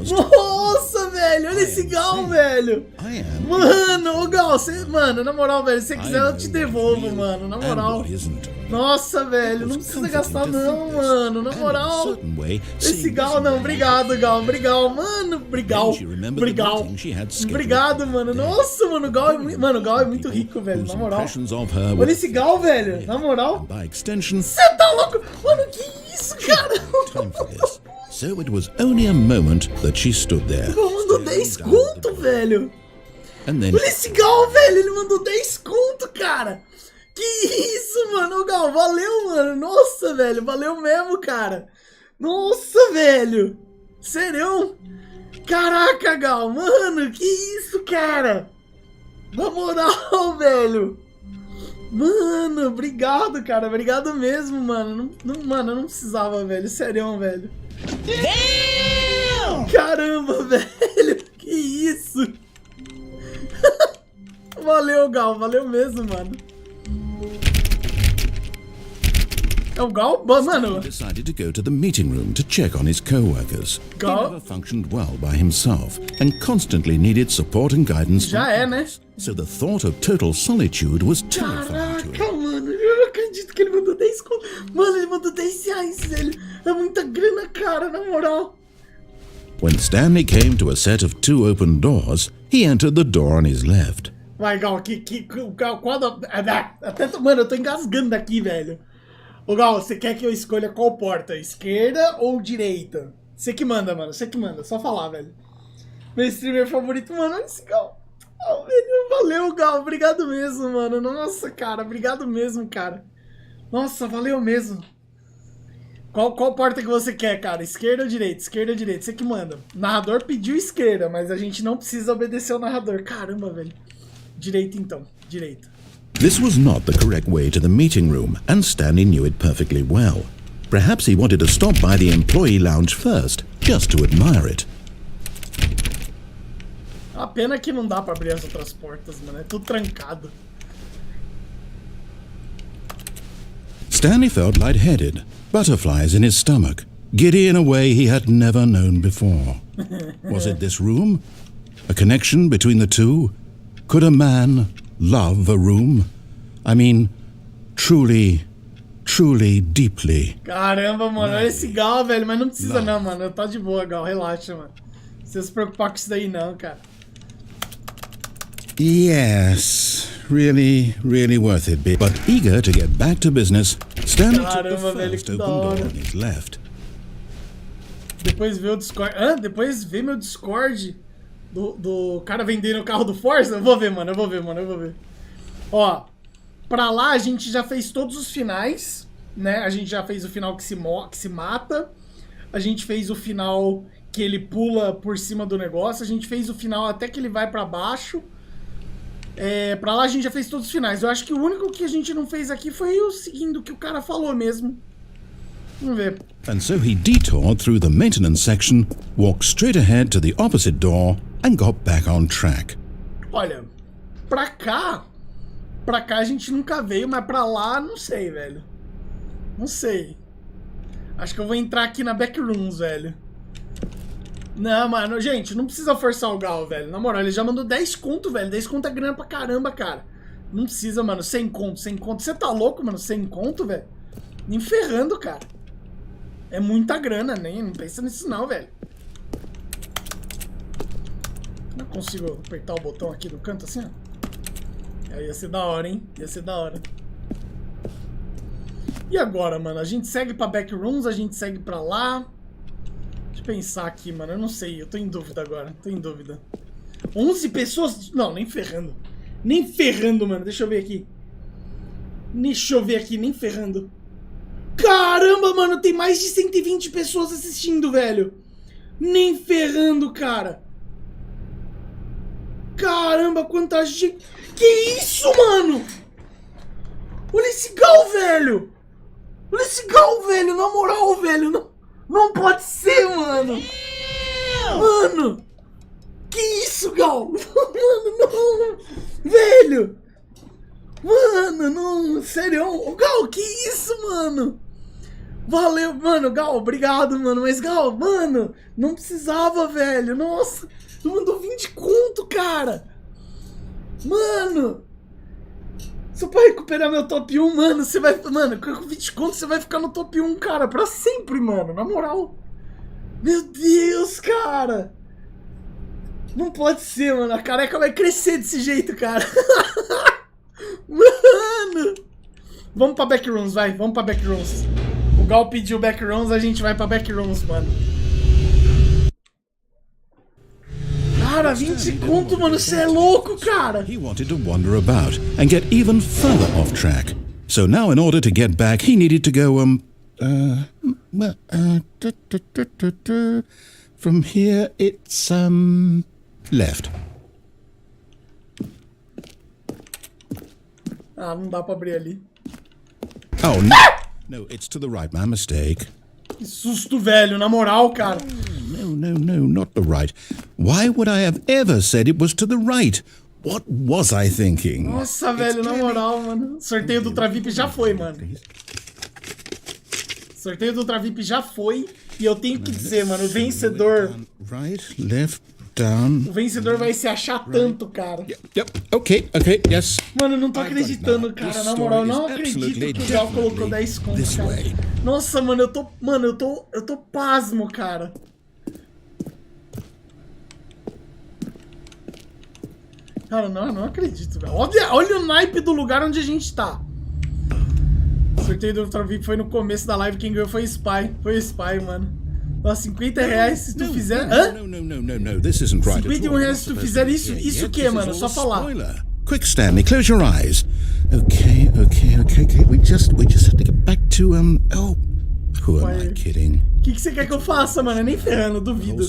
Nossa, velho, olha esse Gal, velho. Mano, ô, Gal, você, mano, na moral, velho, se você quiser eu te devolvo, mano, na moral. Nossa, velho, não precisa gastar não, mano, na moral. Esse Gal, não, obrigado, Gal, obrigado, mano, obrigado. Obrigado, mano, nossa, mano, o Gal é muito rico, velho, na moral. Olha esse Gal, velho, na moral. Você tá louco? Mano, que isso, cara? So it was only a moment that she stood there. O Gal mandou 10 conto, velho. Olha esse Gal, velho, ele mandou 10 conto, cara. Que isso, mano, Gal, valeu, mano, nossa, velho, valeu mesmo, cara. Nossa, velho, sério? Caraca, Gal, mano, que isso, cara. Na moral, velho. Mano, obrigado, cara, obrigado mesmo, mano. Mano, eu não precisava, velho, sério, velho. Damn! Caramba, velho, que isso. Valeu, Gal, valeu mesmo, mano. É o Gal? Mano. He decided to go to the meeting room to check on his co-workers. Gal? He never functioned well by himself and constantly needed support and guidance. Já é, né? So the thought of total solitude was terrifying to him. Caraca, mano, eu não acredito que ele mandou 10 conto. Mano, ele mandou 10 reais, velho. É muita grana, cara, na moral. When Stanley came to a set of 2 open doors, he entered the door on his left. Vai, Gal, mano, eu tô engasgando daqui, velho. Ô, Gal, você quer que eu escolha qual porta? Esquerda ou direita? Você que manda, mano, você que manda, só falar, velho. Meu streamer favorito, mano, olha esse Gal. Oh, velho, valeu, Gal, obrigado mesmo, mano. Nossa, cara, obrigado mesmo, cara. Nossa, valeu mesmo. Qual porta que você quer, cara? Esquerda ou direita? Esquerda ou direita? Você que manda. O narrador pediu esquerda, mas a gente não precisa obedecer ao narrador. Caramba, velho. Direita, então. Direita. This was not the correct way to the meeting room, and Stanley knew it perfectly well. Perhaps he wanted to stop by the employee lounge first, just to admire it. A pena que não dá pra abrir as outras portas, mano. É tudo trancado. Stanley felt lightheaded, butterflies in his stomach, giddy in a way he had never known before. Was it this room? A connection between the two? Could a man love a room? I mean, truly, deeply. Caramba, mano, olha esse Gal, velho, mas não precisa não, mano. Tá de boa, Gal, relaxa, mano. Não precisa se preocupar com isso daí não, cara. Yes, really worth it. But eager to get back to business, Stanley took the first open door on his left. Depois vê o Discord... Depois vê meu Discord do cara vendendo o carro do Força? Eu vou ver, mano, eu vou ver. Ó, pra lá a gente já fez todos os finais, né? A gente já fez o final que se mata. A gente fez o final que ele pula por cima do negócio. A gente fez o final até que ele vai pra baixo. Pra lá a gente já fez todos os finais. Eu acho que o único que a gente não fez aqui foi o seguinte, o que o cara falou mesmo. Vamos ver. And so he detoured through the maintenance section, walked straight ahead to the opposite door, and got back on track. Olha, pra cá a gente nunca veio, mas pra lá não sei, velho. Não sei. Acho que eu vou entrar aqui na Backrooms, velho. Não, mano, gente, não precisa forçar o Gal, velho. Na moral, ele já mandou 10 conto, velho. 10 conto é grana pra caramba, cara. Não precisa, mano. 100 conto. Você tá louco, mano? 100 conto, velho? Nem ferrando, cara. É muita grana, nem. Não pensa nisso não, velho. Não consigo apertar o botão aqui no canto assim, ó. Aí ia ser da hora, hein? Ia ser da hora. E agora, mano? A gente segue pra Backrooms, a gente segue pra lá. Deixa eu pensar aqui, mano. Eu não sei. Eu tô em dúvida agora. Tô em dúvida. 11 pessoas? Não, nem ferrando. Nem ferrando, mano. Deixa eu ver aqui. Nem ferrando. Caramba, mano. Tem mais de 120 pessoas assistindo, velho. Nem ferrando, cara. Caramba, quanta gente. Que isso, mano? Olha esse Gal, velho. Olha esse Gal, velho. Na moral, velho. Não pode ser, mano. Mano. Que isso, Gal? Mano, não. Velho. Mano, não. Sério. Gal, que isso, mano? Valeu, mano. Gal, obrigado, mano. Mas, Gal, mano, não precisava, velho. Nossa. Tu mandou 20 conto, cara. Mano. Só pra recuperar meu top 1, mano, você vai... Mano, com 20 conto você vai ficar no top 1, cara. Pra sempre, mano. Na moral. Meu Deus, cara. Não pode ser, mano. A careca vai crescer desse jeito, cara. Mano. Vamos pra backrooms, vai. Vamos pra backrooms. O Gal pediu backrooms, a gente vai pra backrooms, mano. Cara, 20 conto, mano, você é louco, cara. He wanted to wander about and get even further off track. So now in order to get back, he needed to go, from here it's, left. Ah, não dá pra abrir ali. Oh, no. No, it's to the right, my mistake. Que susto, velho, na moral, cara. No, not the right. Why would I have ever said it was to the right? What was I thinking? Nossa, velho, na moral, mano. Sorteio do Ultravip já foi, mano. Sorteio do Ultravip já foi. E eu tenho que dizer, mano, o vencedor... Right, left, down... O vencedor vai se achar tanto, cara. Yep, okay, yes. Mano, eu não tô acreditando, cara. Na moral, eu não acredito que o Gal colocou 10 contos, cara. Nossa, mano, eu tô pasmo, cara. Cara, não acredito, velho. Olha o naipe do lugar onde a gente tá. O sorteio do Ultra VIP foi no começo da live, quem ganhou foi o Spy. Foi o Spy, mano. Nossa, 50 reais se tu fizer... Hã? No, this isn't right. 51 reais se tu fizer isso. Isso o que, mano? Só falar. Quick, Stanley, close your eyes. Okay. We just have to get back to, oh, who am I kidding? O que você quer que eu faça, mano? Nem ferrando, duvido.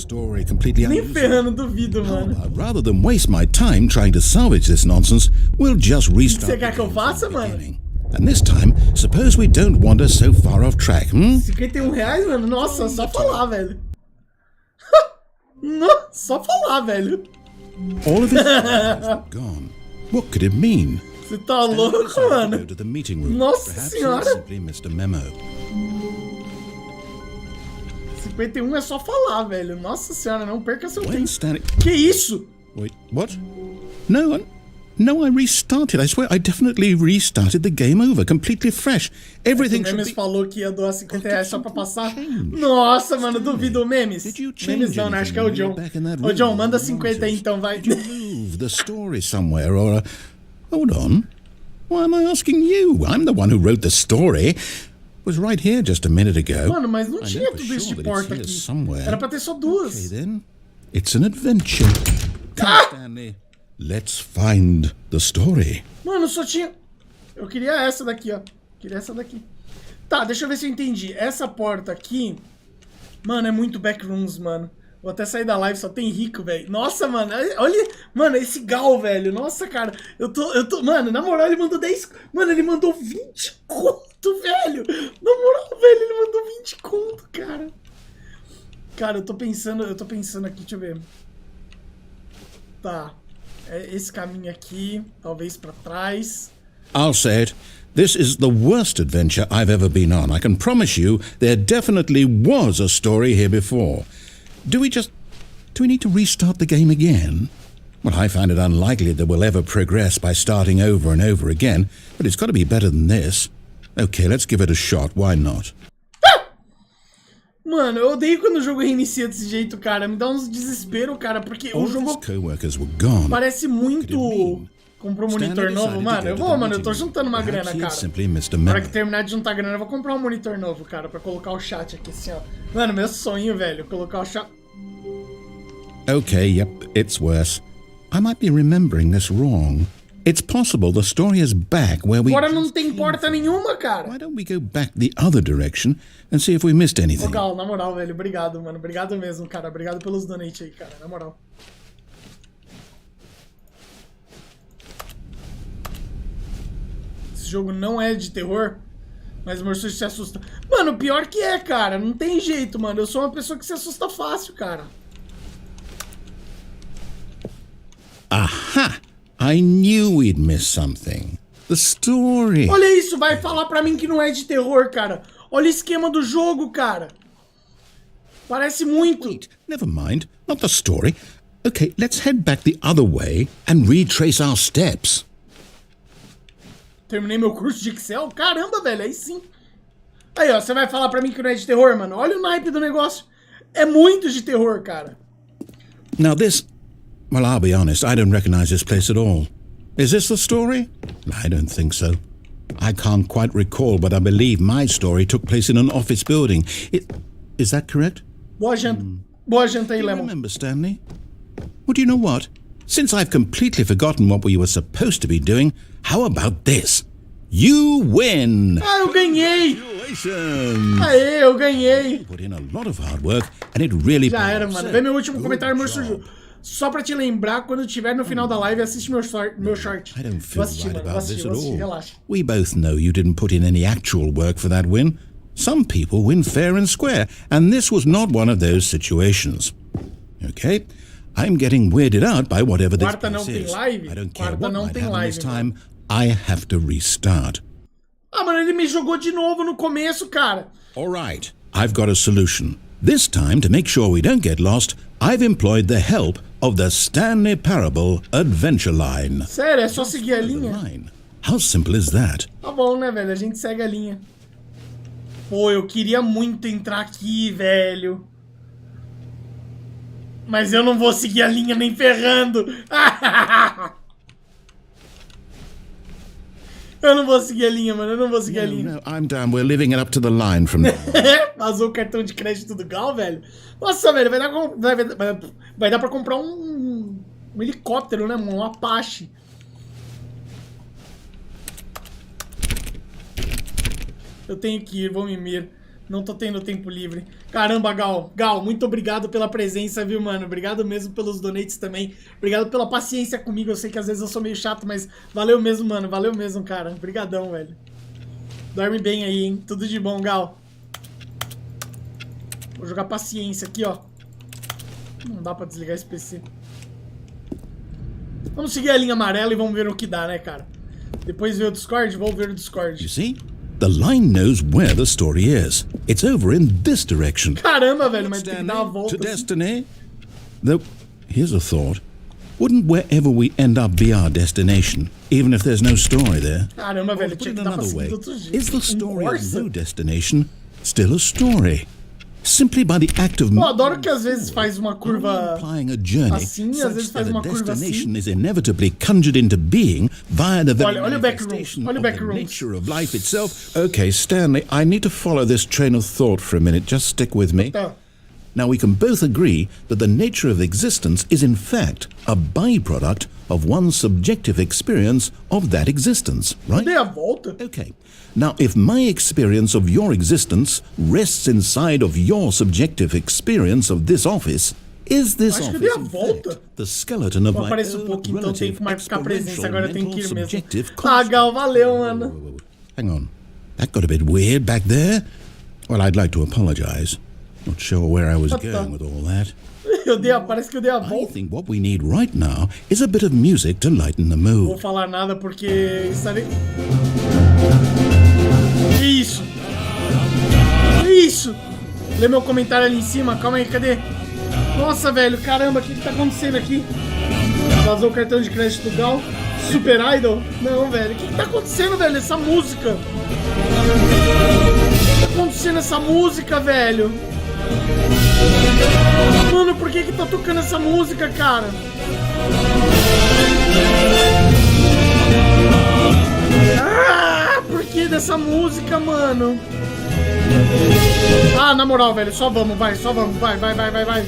Nem ferrando, duvido, mano. Rather than waste my time trying to salvage this nonsense, we'll just restart. O que você quer que eu faça, mano? And this time, suppose we don't wander so far off track, 51 reais, mano? Nossa, só falar, velho. Não, só falar, velho. All of it is gone. What could it mean? Você tá louco, mano? Nossa senhora. 51 é só falar, velho. Nossa senhora, não perca seu tempo. Que isso? Wait, what? No, I restarted. I swear, I definitely restarted the game over, completely fresh. Everything should be... O Memes falou que ia doar 50 reais só pra passar. Nossa, mano, duvido, Memes. Memes não, né? Acho que é o John. Ô, John, manda 50 aí, então, vai. Did you move the story somewhere, or... Hold on. Why am I asking you? I'm the one who wrote the story. Was right here just a minute ago. Mano, mas não tinha tudo isso de porta aqui. Era pra ter só duas. Okay, then. It's an adventure. Come, Stanley. Let's find the story. Mano, só tinha... Eu queria essa daqui, ó. Queria essa daqui. Tá, deixa eu ver se eu entendi. Essa porta aqui... Mano, é muito backrooms, mano. Vou até sair da live, só tem rico, velho. Nossa, mano, olha... Mano, esse Gal, velho. Nossa, cara. Eu tô... Mano, na moral, ele mandou 10... Mano, ele mandou 20 conto, velho. Na moral, velho, ele mandou 20 conto, cara. Cara, eu tô pensando aqui, deixa eu ver. Tá. É esse caminho aqui, talvez pra trás. I'll say it. This is the worst adventure I've ever been on. I can promise you there definitely was a story here before. Do we need to restart the game again? Well, I find it unlikely that we'll ever progress by starting over and over again, but it's got to be better than this. Okay, let's give it a shot. Why not? Mano, eu odeio quando o jogo reinicia desse jeito, cara. Me dá uns desespero, cara, porque o jogo parece muito... Comprou um monitor novo, mano. Eu tô juntando uma grana, cara. Na hora que terminar de juntar grana, eu vou comprar um monitor novo, cara, pra colocar o chat aqui, assim, ó. Mano, meu sonho, velho, colocar o chat... Okay, yep, it's worse. I might be remembering this wrong. It's possible the story is back where we... Agora não tem porta nenhuma, cara. Why don't we go back the other direction and see if we missed anything? Ô, Gal, na moral, velho, obrigado, mano. Obrigado mesmo, cara. Obrigado pelos donates aí, cara, na moral. jogo não é de terror, mas o meu susto se assusta. Mano, pior que é, cara. Não tem jeito, mano. Eu sou uma pessoa que se assusta fácil, cara. Aha! I knew we'd miss something. The story. Olha isso, vai falar pra mim que não é de terror, cara. Olha o esquema do jogo, cara. Parece muito. Wait, never mind. Not the story. Okay, let's head back the other way and retrace our steps. Terminei meu curso de Excel? Caramba, velho, aí sim. Aí, ó, você vai falar pra mim que não é de terror, mano? Olha o naipe do negócio. É muito de terror, cara. Now this... Well, I'll be honest, I don't recognize this place at all. Is this the story? I don't think so. I can't quite recall, but I believe my story took place in an office building. Is that correct? Boa janta. Boa janta aí, Do you Lemon. remember, Stanley? Well, do you know what? Since I've completely forgotten what we were supposed to be doing, how about this? You win! Ah, eu ganhei! Congratulations! Aê, eu ganhei! You put in a lot of hard work, and it really Já paid era, off. mano. So, Vem meu último good comentário, meu job. sujo. Só pra te lembrar, quando tiver no final da live, assiste meu short. I don't Vou feel assistir, right mano. Vou about assistir, this vou at assistir. all. Relaxa. We both know you didn't put in any actual work for that win. Some people win fair and square, and this was not one of those situations. Okay? I'm getting weirded out by whatever this Quarta não place tem is. live? I don't care Quarta what não might tem happen live, this time. I have to restart. Ah, mano, ele me jogou de novo no começo, cara. All right, I've got a solution. This time, to make sure we don't get lost, I've employed the help of the Stanley Parable Adventure Line. Sério, é só seguir a The linha? line. How simple is that? Tá bom, né, velho? A gente segue a linha. Pô, eu queria muito entrar aqui, velho. Mas eu não vou seguir a linha nem ferrando. Eu não vou seguir a linha, mano. Eu não vou seguir a linha. No, I'm down. We're living it up to the line from now on. Vazou o cartão de crédito do Gal, velho. Nossa, velho, vai dar pra comprar um helicóptero, né, mano? Um Apache. Eu tenho que ir, vou mimir. Não tô tendo tempo livre. Caramba, Gal. Gal, muito obrigado pela presença, viu, mano? Obrigado mesmo pelos donates também. Obrigado pela paciência comigo. Eu sei que às vezes eu sou meio chato, mas valeu mesmo, mano. Valeu mesmo, cara. Obrigadão, velho. Dorme bem aí, hein? Tudo de bom, Gal. Vou jogar paciência aqui, ó. Não dá pra desligar esse PC. Vamos seguir a linha amarela e vamos ver o que dá, né, cara? Depois ver o Discord, vou ver o Discord. You see? The line knows where the story is. It's over in this direction. Caramba, velho, mas tem que dar uma volta. To assim. destiny? Though, here's a thought. Wouldn't wherever we end up be our destination, even if there's no story there? Caramba, Or velho, to put tinha it que dar pra another seguir way, de outro jeito. is the story of Força. no destination still a story? Simply by the act of Eu adoro que às vezes faz uma curva applying a journey assim, às such vezes that faz a uma curva destination assim. is inevitably conjured into being via the very Olha o backrooms, manifestation olha o of the backrooms. nature of life itself. Okay, Stanley, I need to follow this train of thought for a minute. Just stick with me. Tá. Now, we can both agree that the nature of existence is in fact a byproduct of one's subjective experience of that existence, right? Dei a volta. Okay. Now, if my experience of your existence rests inside of your subjective experience of this office, is this Acho que eu office dei a in volta. fact the skeleton of Eu my apareço um own pouco, então tem relative que marcar presença. exponential Agora eu tenho que mental ir mesmo. subjective Ah, Gal, valeu, mano. Hang on. That got a bit weird back there. Well, I'd like to apologize. Not sure where I was going with all that. Parece que eu dei a I volta. think what we need right now is a bit of music to lighten the Não vou mood. falar nada porque estarei... Que isso? Que isso? Lê meu comentário ali em cima. Calma aí, cadê? Nossa, velho, caramba, o que tá acontecendo aqui? Vazou o cartão de crédito do Gal. Super Idol? Não, velho. O que tá acontecendo, velho? Essa música. O que tá acontecendo essa música, velho? Mano, por que tá tocando essa música, cara? Ah, por que dessa música, mano? Ah, na moral, velho, só vamos, vai, vai.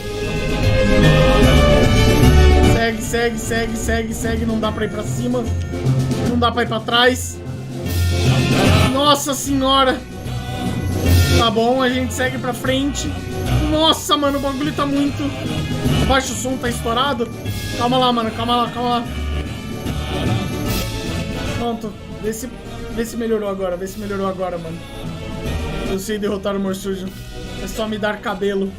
Segue, não dá pra ir pra cima. Não dá pra ir pra trás. Nossa senhora. Tá bom, a gente segue pra frente. Nossa, mano, o bagulho tá muito... Baixa o som, tá estourado. Calma lá, mano, calma lá. Pronto, Vê se melhorou agora, mano. Eu sei derrotar o Morsujo. É só me dar cabelo.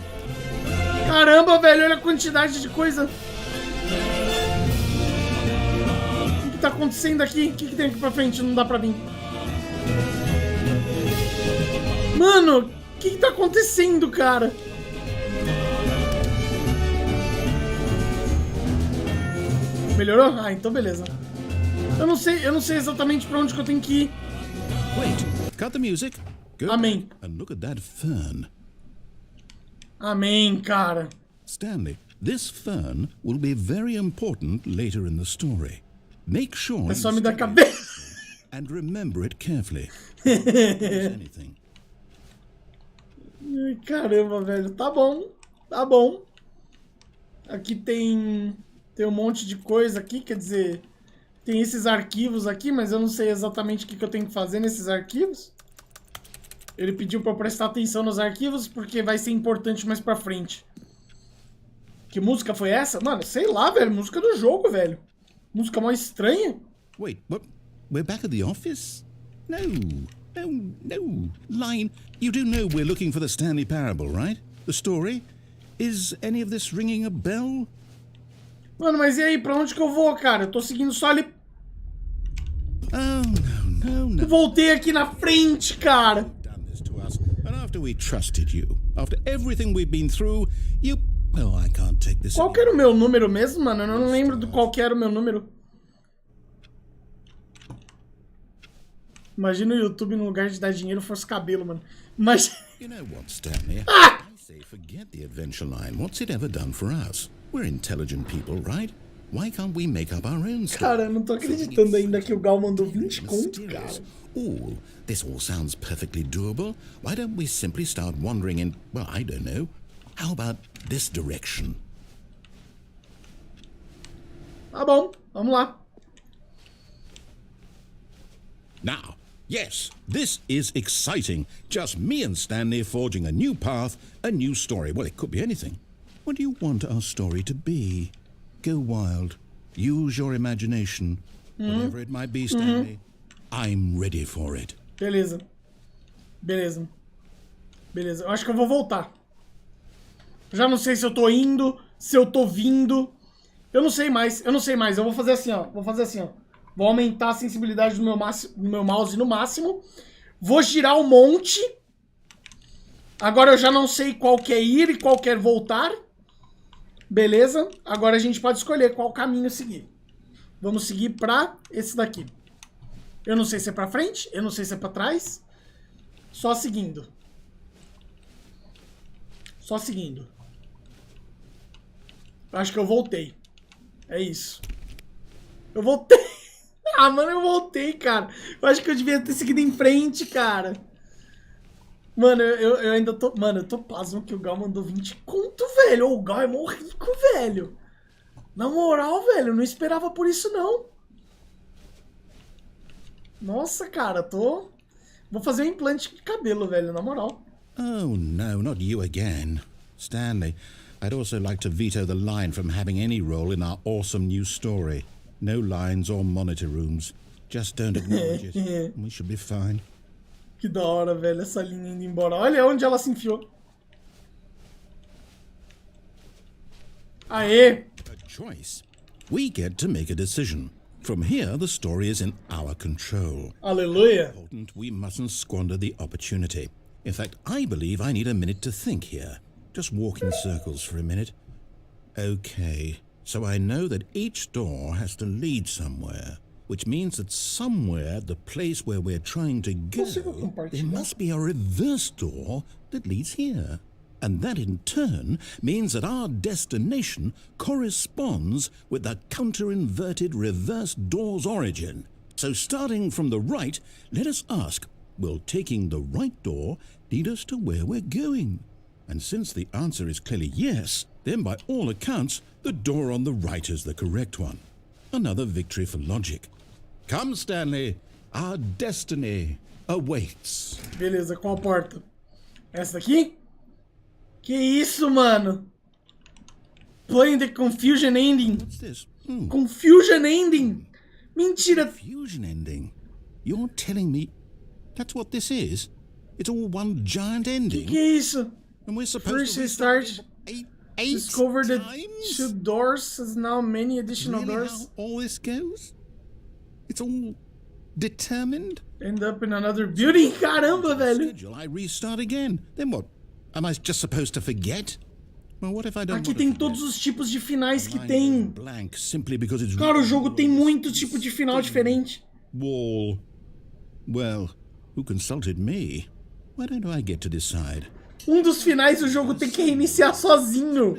Caramba, velho, olha a quantidade de coisa. O que tá acontecendo aqui? O que tem aqui pra frente? Não dá pra vir. Mano, o que tá acontecendo, cara? Melhorou? Ah, então beleza. Eu não sei exatamente pra onde que eu tenho que ir. Wait, cut the music. Go Amém. back and look at that fern. Amém, cara. Stanley, this fern will be very important later in the story. Make sure É só you me dar study cabeça. and remember it carefully. Don't lose anything. Ai, caramba, velho. Tá bom. Tá bom. Aqui tem um monte de coisa aqui, quer dizer, tem esses arquivos aqui, mas eu não sei exatamente o que eu tenho que fazer nesses arquivos. Ele pediu pra eu prestar atenção nos arquivos porque vai ser importante mais pra frente. Que música foi essa? Mano, sei lá, velho. Música do jogo, velho. Música mó estranha. Wait, what? We're back at the office? No. Line, you do know we're looking for the Stanley Parable, right? The story? Is any of this ringing a bell? Mano, mas e aí? Pra onde que eu vou, cara? Eu tô seguindo só ali. Oh, no. Eu voltei aqui na frente, cara. Done this to us, and after we trusted you, after everything we've been through, you... Well, I can't take this. Qual que era o meu número mesmo, mano? Eu não lembro do qual que era o meu número. Imagina o YouTube no lugar de dar dinheiro fosse cabelo, mano. Mas... You know what, Stanley? Ah! I say forget the adventure line. What's it ever done for us? We're intelligent people, right? Why can't we make up our own story? Cara, eu não tô acreditando ainda que o Gal mandou 20 conto, cara. Oh, this all sounds perfectly doable. Why don't we simply start wandering in, well, I don't know. How about this direction? Tá bom, vamos lá. Now, yes, this is exciting. Just me and Stanley forging a new path, a new story. Well, it could be anything. What do you want our story to be? Go wild. Use your imagination. Whatever it might be, Stanley, I'm ready for it. Beleza. Beleza. Beleza. Eu acho que eu vou voltar. Já não sei se eu tô indo, se eu tô vindo. Eu não sei mais. Eu vou fazer assim, ó. Vou aumentar a sensibilidade do meu mouse no máximo. Vou girar um monte. Agora eu já não sei qual quer ir e qual quer voltar. Beleza? Agora a gente pode escolher qual caminho seguir. Vamos seguir pra esse daqui. Eu não sei se é pra frente, eu não sei se é pra trás. Só seguindo. Só seguindo. Acho que eu voltei. É isso. Eu voltei. Ah, mano, eu voltei, cara. Eu acho que eu devia ter seguido em frente, cara. Mano, eu ainda tô... Mano, eu tô pasmo que o Gal mandou 20 conto, velho. O Gal é mó rico, velho. Na moral, velho, eu não esperava por isso, não. Nossa, cara, tô... Vou fazer um implante de cabelo, velho, na moral. Oh, no, not you again. Stanley, I'd also like to veto the line from having any role in our awesome new story. No lines or monitor rooms. Just don't acknowledge it. We should be fine. Que da hora, velho, essa linha indo embora. Olha onde ela se enfiou. Aê! A choice. We get to make a decision. From here, the story is in our control. Aleluia! Important, we mustn't squander the opportunity. In fact, I believe I need a minute to think here. Just walk in circles for a minute. Okay, so I know that each door has to lead somewhere, which means that somewhere, the place where we're trying to go, there must be a reverse door that leads here. And that in turn means that our destination corresponds with the counter-inverted reverse door's origin. So starting from the right, let us ask, will taking the right door lead us to where we're going? And since the answer is clearly yes, then by all accounts, the door on the right is the correct one. Another victory for logic. Come, Stanley, our destiny awaits. Beleza, qual porta? Essa daqui? Que isso, mano? Playing the confusion ending. What's this? Confusion ending. Mentira. Fusion ending. You're telling me that's what this is? It's all one giant ending? Que é isso? And we're supposed First to restart. eight Discover the times? 2 doors. Has now many additional Really doors. how all this goes? It's all determined? End up in another building. Caramba, velho. Schedule, I restart again. Then what? Am I just supposed to forget? Well, what if I don't Aqui want tem to todos os tipos de finais que forget? tem. Blank simply because it's Cara, o jogo tem muito tipo de final diferente. wall. Well, who consulted me? Why don't I get to decide? Dos finais o jogo tem que reiniciar sozinho.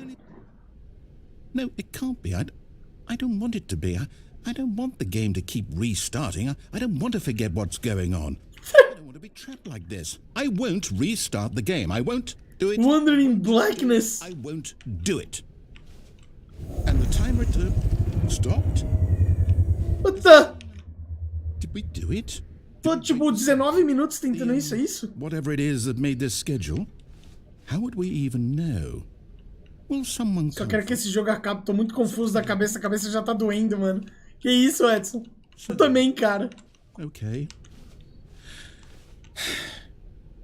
No, it can't be. I don't want it to be. I don't want the game to keep restarting. I don't want to forget what's going on. I don't want to be trapped like this. I won't restart the game. I won't do it. Wandering Blackness. I won't do it. And the timer stopped? What the? Did we do it? Tô tipo 19 minutos tentando isso, é isso? Whatever it is that made this schedule, how would we even know? Will someone Só quero que esse jogo acabe. Tô muito confuso da cabeça. A cabeça já tá doendo, mano. Que isso, Edson? Eu também, cara. Okay.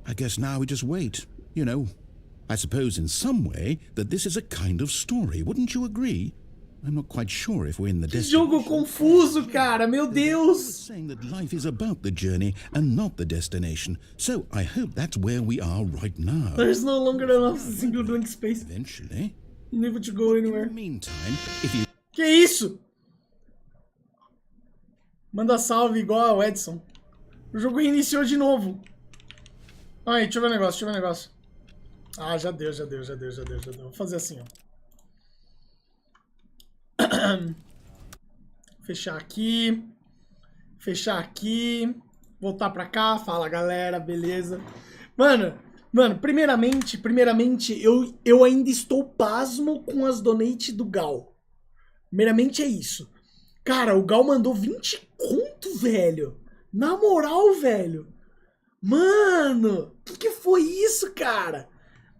I guess now we just wait. You know, I suppose in some way that this is a kind of story. Wouldn't you agree? I'm not quite sure if we're in the Que destination. jogo confuso, cara. Meu Deus. Saying that life is about the journey and not the destination. So I hope that's where we are right now. There's no longer enough single blank space. Eventually. Never to go anywhere. In the meantime, if you... Que isso? Manda salve igual ao Edson. O jogo reiniciou de novo. Aí, deixa eu ver o negócio, Ah, já deu. Vou fazer assim, ó. Fechar aqui. Voltar pra cá. Fala, galera, beleza? Mano, primeiramente, eu ainda estou pasmo com as donates do Gal. Primeiramente é isso. Cara, o Gal mandou 20 conto, velho. Na moral, velho. Mano, que foi isso, cara?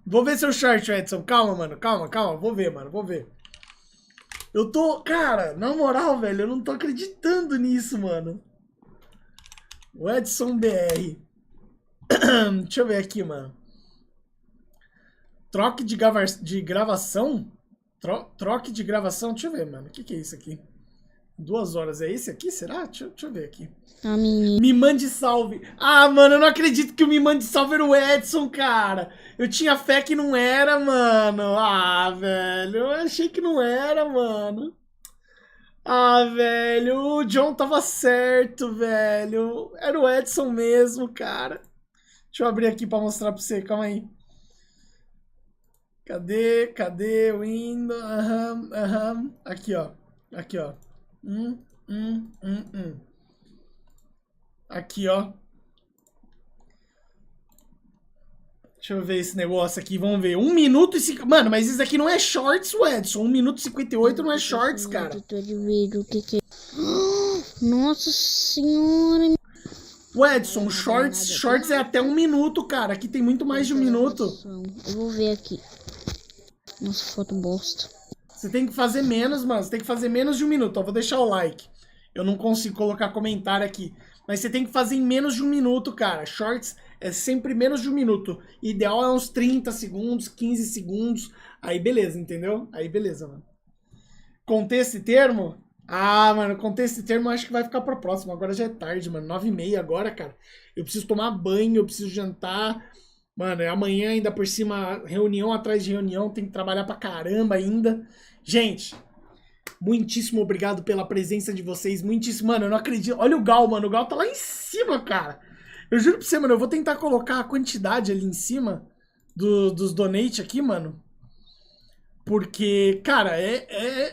Vou ver seu short, Edson. Calma, mano. Calma. Vou ver, mano. Eu tô... Cara, na moral, velho, eu não tô acreditando nisso, mano. O Edson BR. Deixa eu ver aqui, mano. Troque de gravação? Troque de gravação? Deixa eu ver, mano. O que é isso aqui? 2 horas. É esse aqui? Será? Deixa eu ver aqui. Me mande salve. Ah, mano, eu não acredito que o me mande salve era o Edson, cara. Eu tinha fé que não era, mano. Ah, velho. Eu achei que não era, mano. Ah, velho. O John tava certo, velho. Era o Edson mesmo, cara. Deixa eu abrir aqui pra mostrar pra você. Calma aí. Cadê? Windows. Aham. Aqui, ó. Aqui, ó. Deixa eu ver esse negócio aqui, vamos ver. 1 minuto e 5... Mano, mas isso aqui não é shorts, Edson. 1 minuto e 58 não é shorts, cara. Nossa senhora. Edson, shorts é até 1 minuto, cara. Aqui tem muito mais de 1 minuto. Eu vou ver aqui. Nossa, foto bosta. Você tem que fazer menos, mano. Você tem que fazer menos de 1 minuto. Ó, vou deixar o like. Eu não consigo colocar comentário aqui. Mas você tem que fazer em menos de 1 minuto, cara. Shorts é sempre menos de 1 minuto. Ideal é uns 30 segundos, 15 segundos. Aí beleza, entendeu? Aí beleza, mano. Contexto e termo? Ah, mano, contexto e termo eu acho que vai ficar pra próxima. Agora já é tarde, mano. 9h30 agora, cara. Eu preciso tomar banho, eu preciso jantar. Mano, amanhã ainda por cima, reunião atrás de reunião. Tem que trabalhar pra caramba ainda. Gente, muitíssimo obrigado pela presença de vocês. Muitíssimo, mano, eu não acredito. Olha o Gal, mano. O Gal tá lá em cima, cara. Eu juro pra você, mano, eu vou tentar colocar a quantidade ali em cima dos donate aqui, mano. Porque, cara,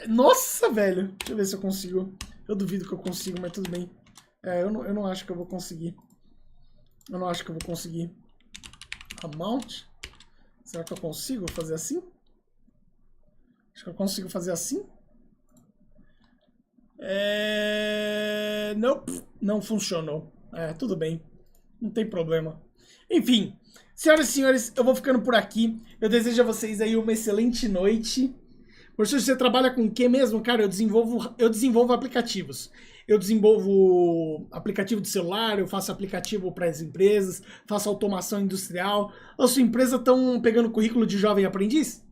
Nossa, velho. Deixa eu ver se eu consigo. Eu duvido que eu consigo, mas tudo bem. Eu não acho que eu vou conseguir. Amount? Será que eu consigo fazer assim? Acho que eu consigo fazer assim. Nope, não funcionou. Tudo bem. Não tem problema. Enfim, senhoras e senhores, eu vou ficando por aqui. Eu desejo a vocês aí uma excelente noite. Professor, você trabalha com o que mesmo? Cara, eu desenvolvo aplicativos. Eu desenvolvo aplicativo de celular, eu faço aplicativo para as empresas, faço automação industrial. A sua empresa estão pegando currículo de jovem aprendiz?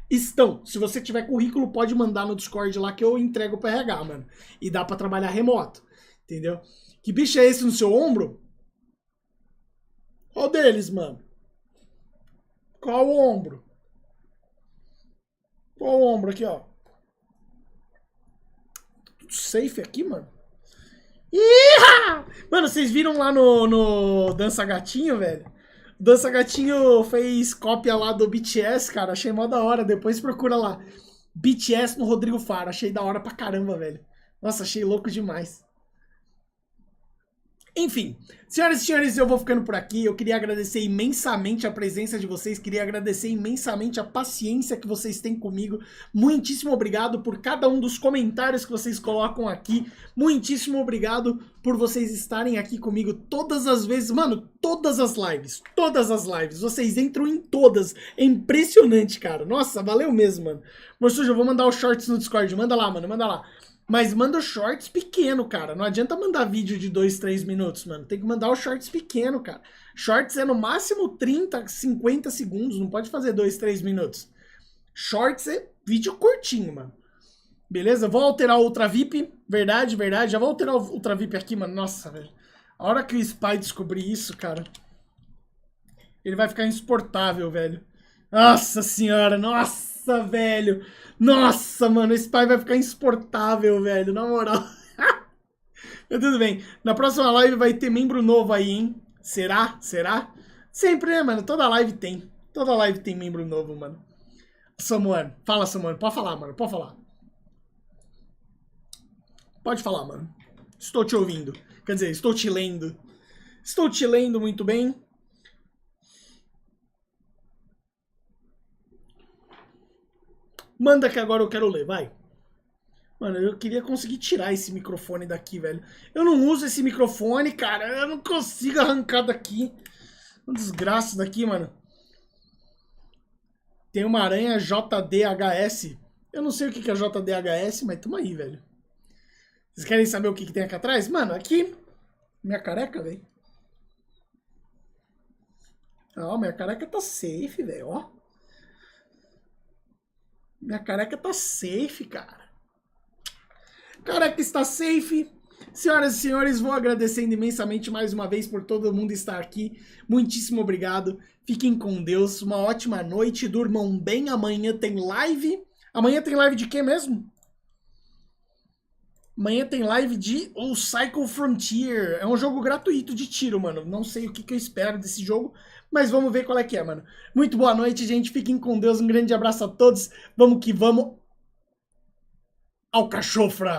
Estão. Se você tiver currículo, pode mandar no Discord lá que eu entrego para RH, mano. E dá para trabalhar remoto, entendeu? Que bicho é esse no seu ombro? Qual deles, mano? Qual o ombro? Qual o ombro aqui, ó? Tudo safe aqui, mano? Iha! Mano, vocês viram lá no Dança Gatinho, velho? O Dança Gatinho fez cópia lá do BTS, cara. Achei mó da hora. Depois procura lá. BTS no Rodrigo Faro. Achei da hora pra caramba, velho. Nossa, achei louco demais. Enfim, senhoras e senhores, eu vou ficando por aqui. Eu queria agradecer imensamente a presença de vocês, queria agradecer imensamente a paciência que vocês têm comigo. Muitíssimo obrigado por cada um dos comentários que vocês colocam aqui. Muitíssimo obrigado por vocês estarem aqui comigo todas as vezes. Mano, todas as lives. Vocês entram em todas. É impressionante, cara. Nossa, valeu mesmo, mano. Moço, eu vou mandar os shorts no Discord. Manda lá, mano, manda lá. Mas manda shorts pequeno, cara. Não adianta mandar vídeo de 2, 3 minutos, mano. Tem que mandar os shorts pequeno, cara. Shorts é no máximo 30, 50 segundos. Não pode fazer 2, 3 minutos. Shorts é vídeo curtinho, mano. Beleza? Vou alterar o Ultra VIP. Verdade, verdade. Já vou alterar o Ultra VIP aqui, mano. Nossa, velho. A hora que o Spy descobrir isso, cara, ele vai ficar insuportável, velho. Nossa senhora, nossa, velho. Nossa, mano, esse pai vai ficar insuportável, velho, na moral. Mas tudo bem. Na próxima live vai ter membro novo aí, hein? Será? Será? Sempre, né, mano? Toda live tem. Toda live tem membro novo, mano. Samuel, fala, Samuel. Pode falar, mano, pode falar. Pode falar, mano. Estou te ouvindo. Quer dizer, estou te lendo. Estou te lendo muito bem. Manda que agora eu quero ler, vai. Mano, eu queria conseguir tirar esse microfone daqui, velho. Eu não uso esse microfone, cara. Eu não consigo arrancar daqui. Um desgraça daqui, mano. Tem uma aranha JDHS. Eu não sei o que é JDHS, mas tamo aí, velho. Vocês querem saber o que tem aqui atrás? Mano, aqui... Minha careca, velho. Ó, minha careca tá safe, velho, ó. Minha careca tá safe, cara. Careca está safe. Senhoras e senhores, vou agradecendo imensamente mais uma vez por todo mundo estar aqui. Muitíssimo obrigado. Fiquem com Deus. Uma ótima noite. Durmam bem. Amanhã tem live. Amanhã tem live de quê mesmo? Amanhã tem live de o Cycle Frontier. É um jogo gratuito de tiro, mano. Não sei o que eu espero desse jogo, mas vamos ver qual é que é, mano. Muito boa noite, gente. Fiquem com Deus. Um grande abraço a todos. Vamos que vamos. Alcachofra!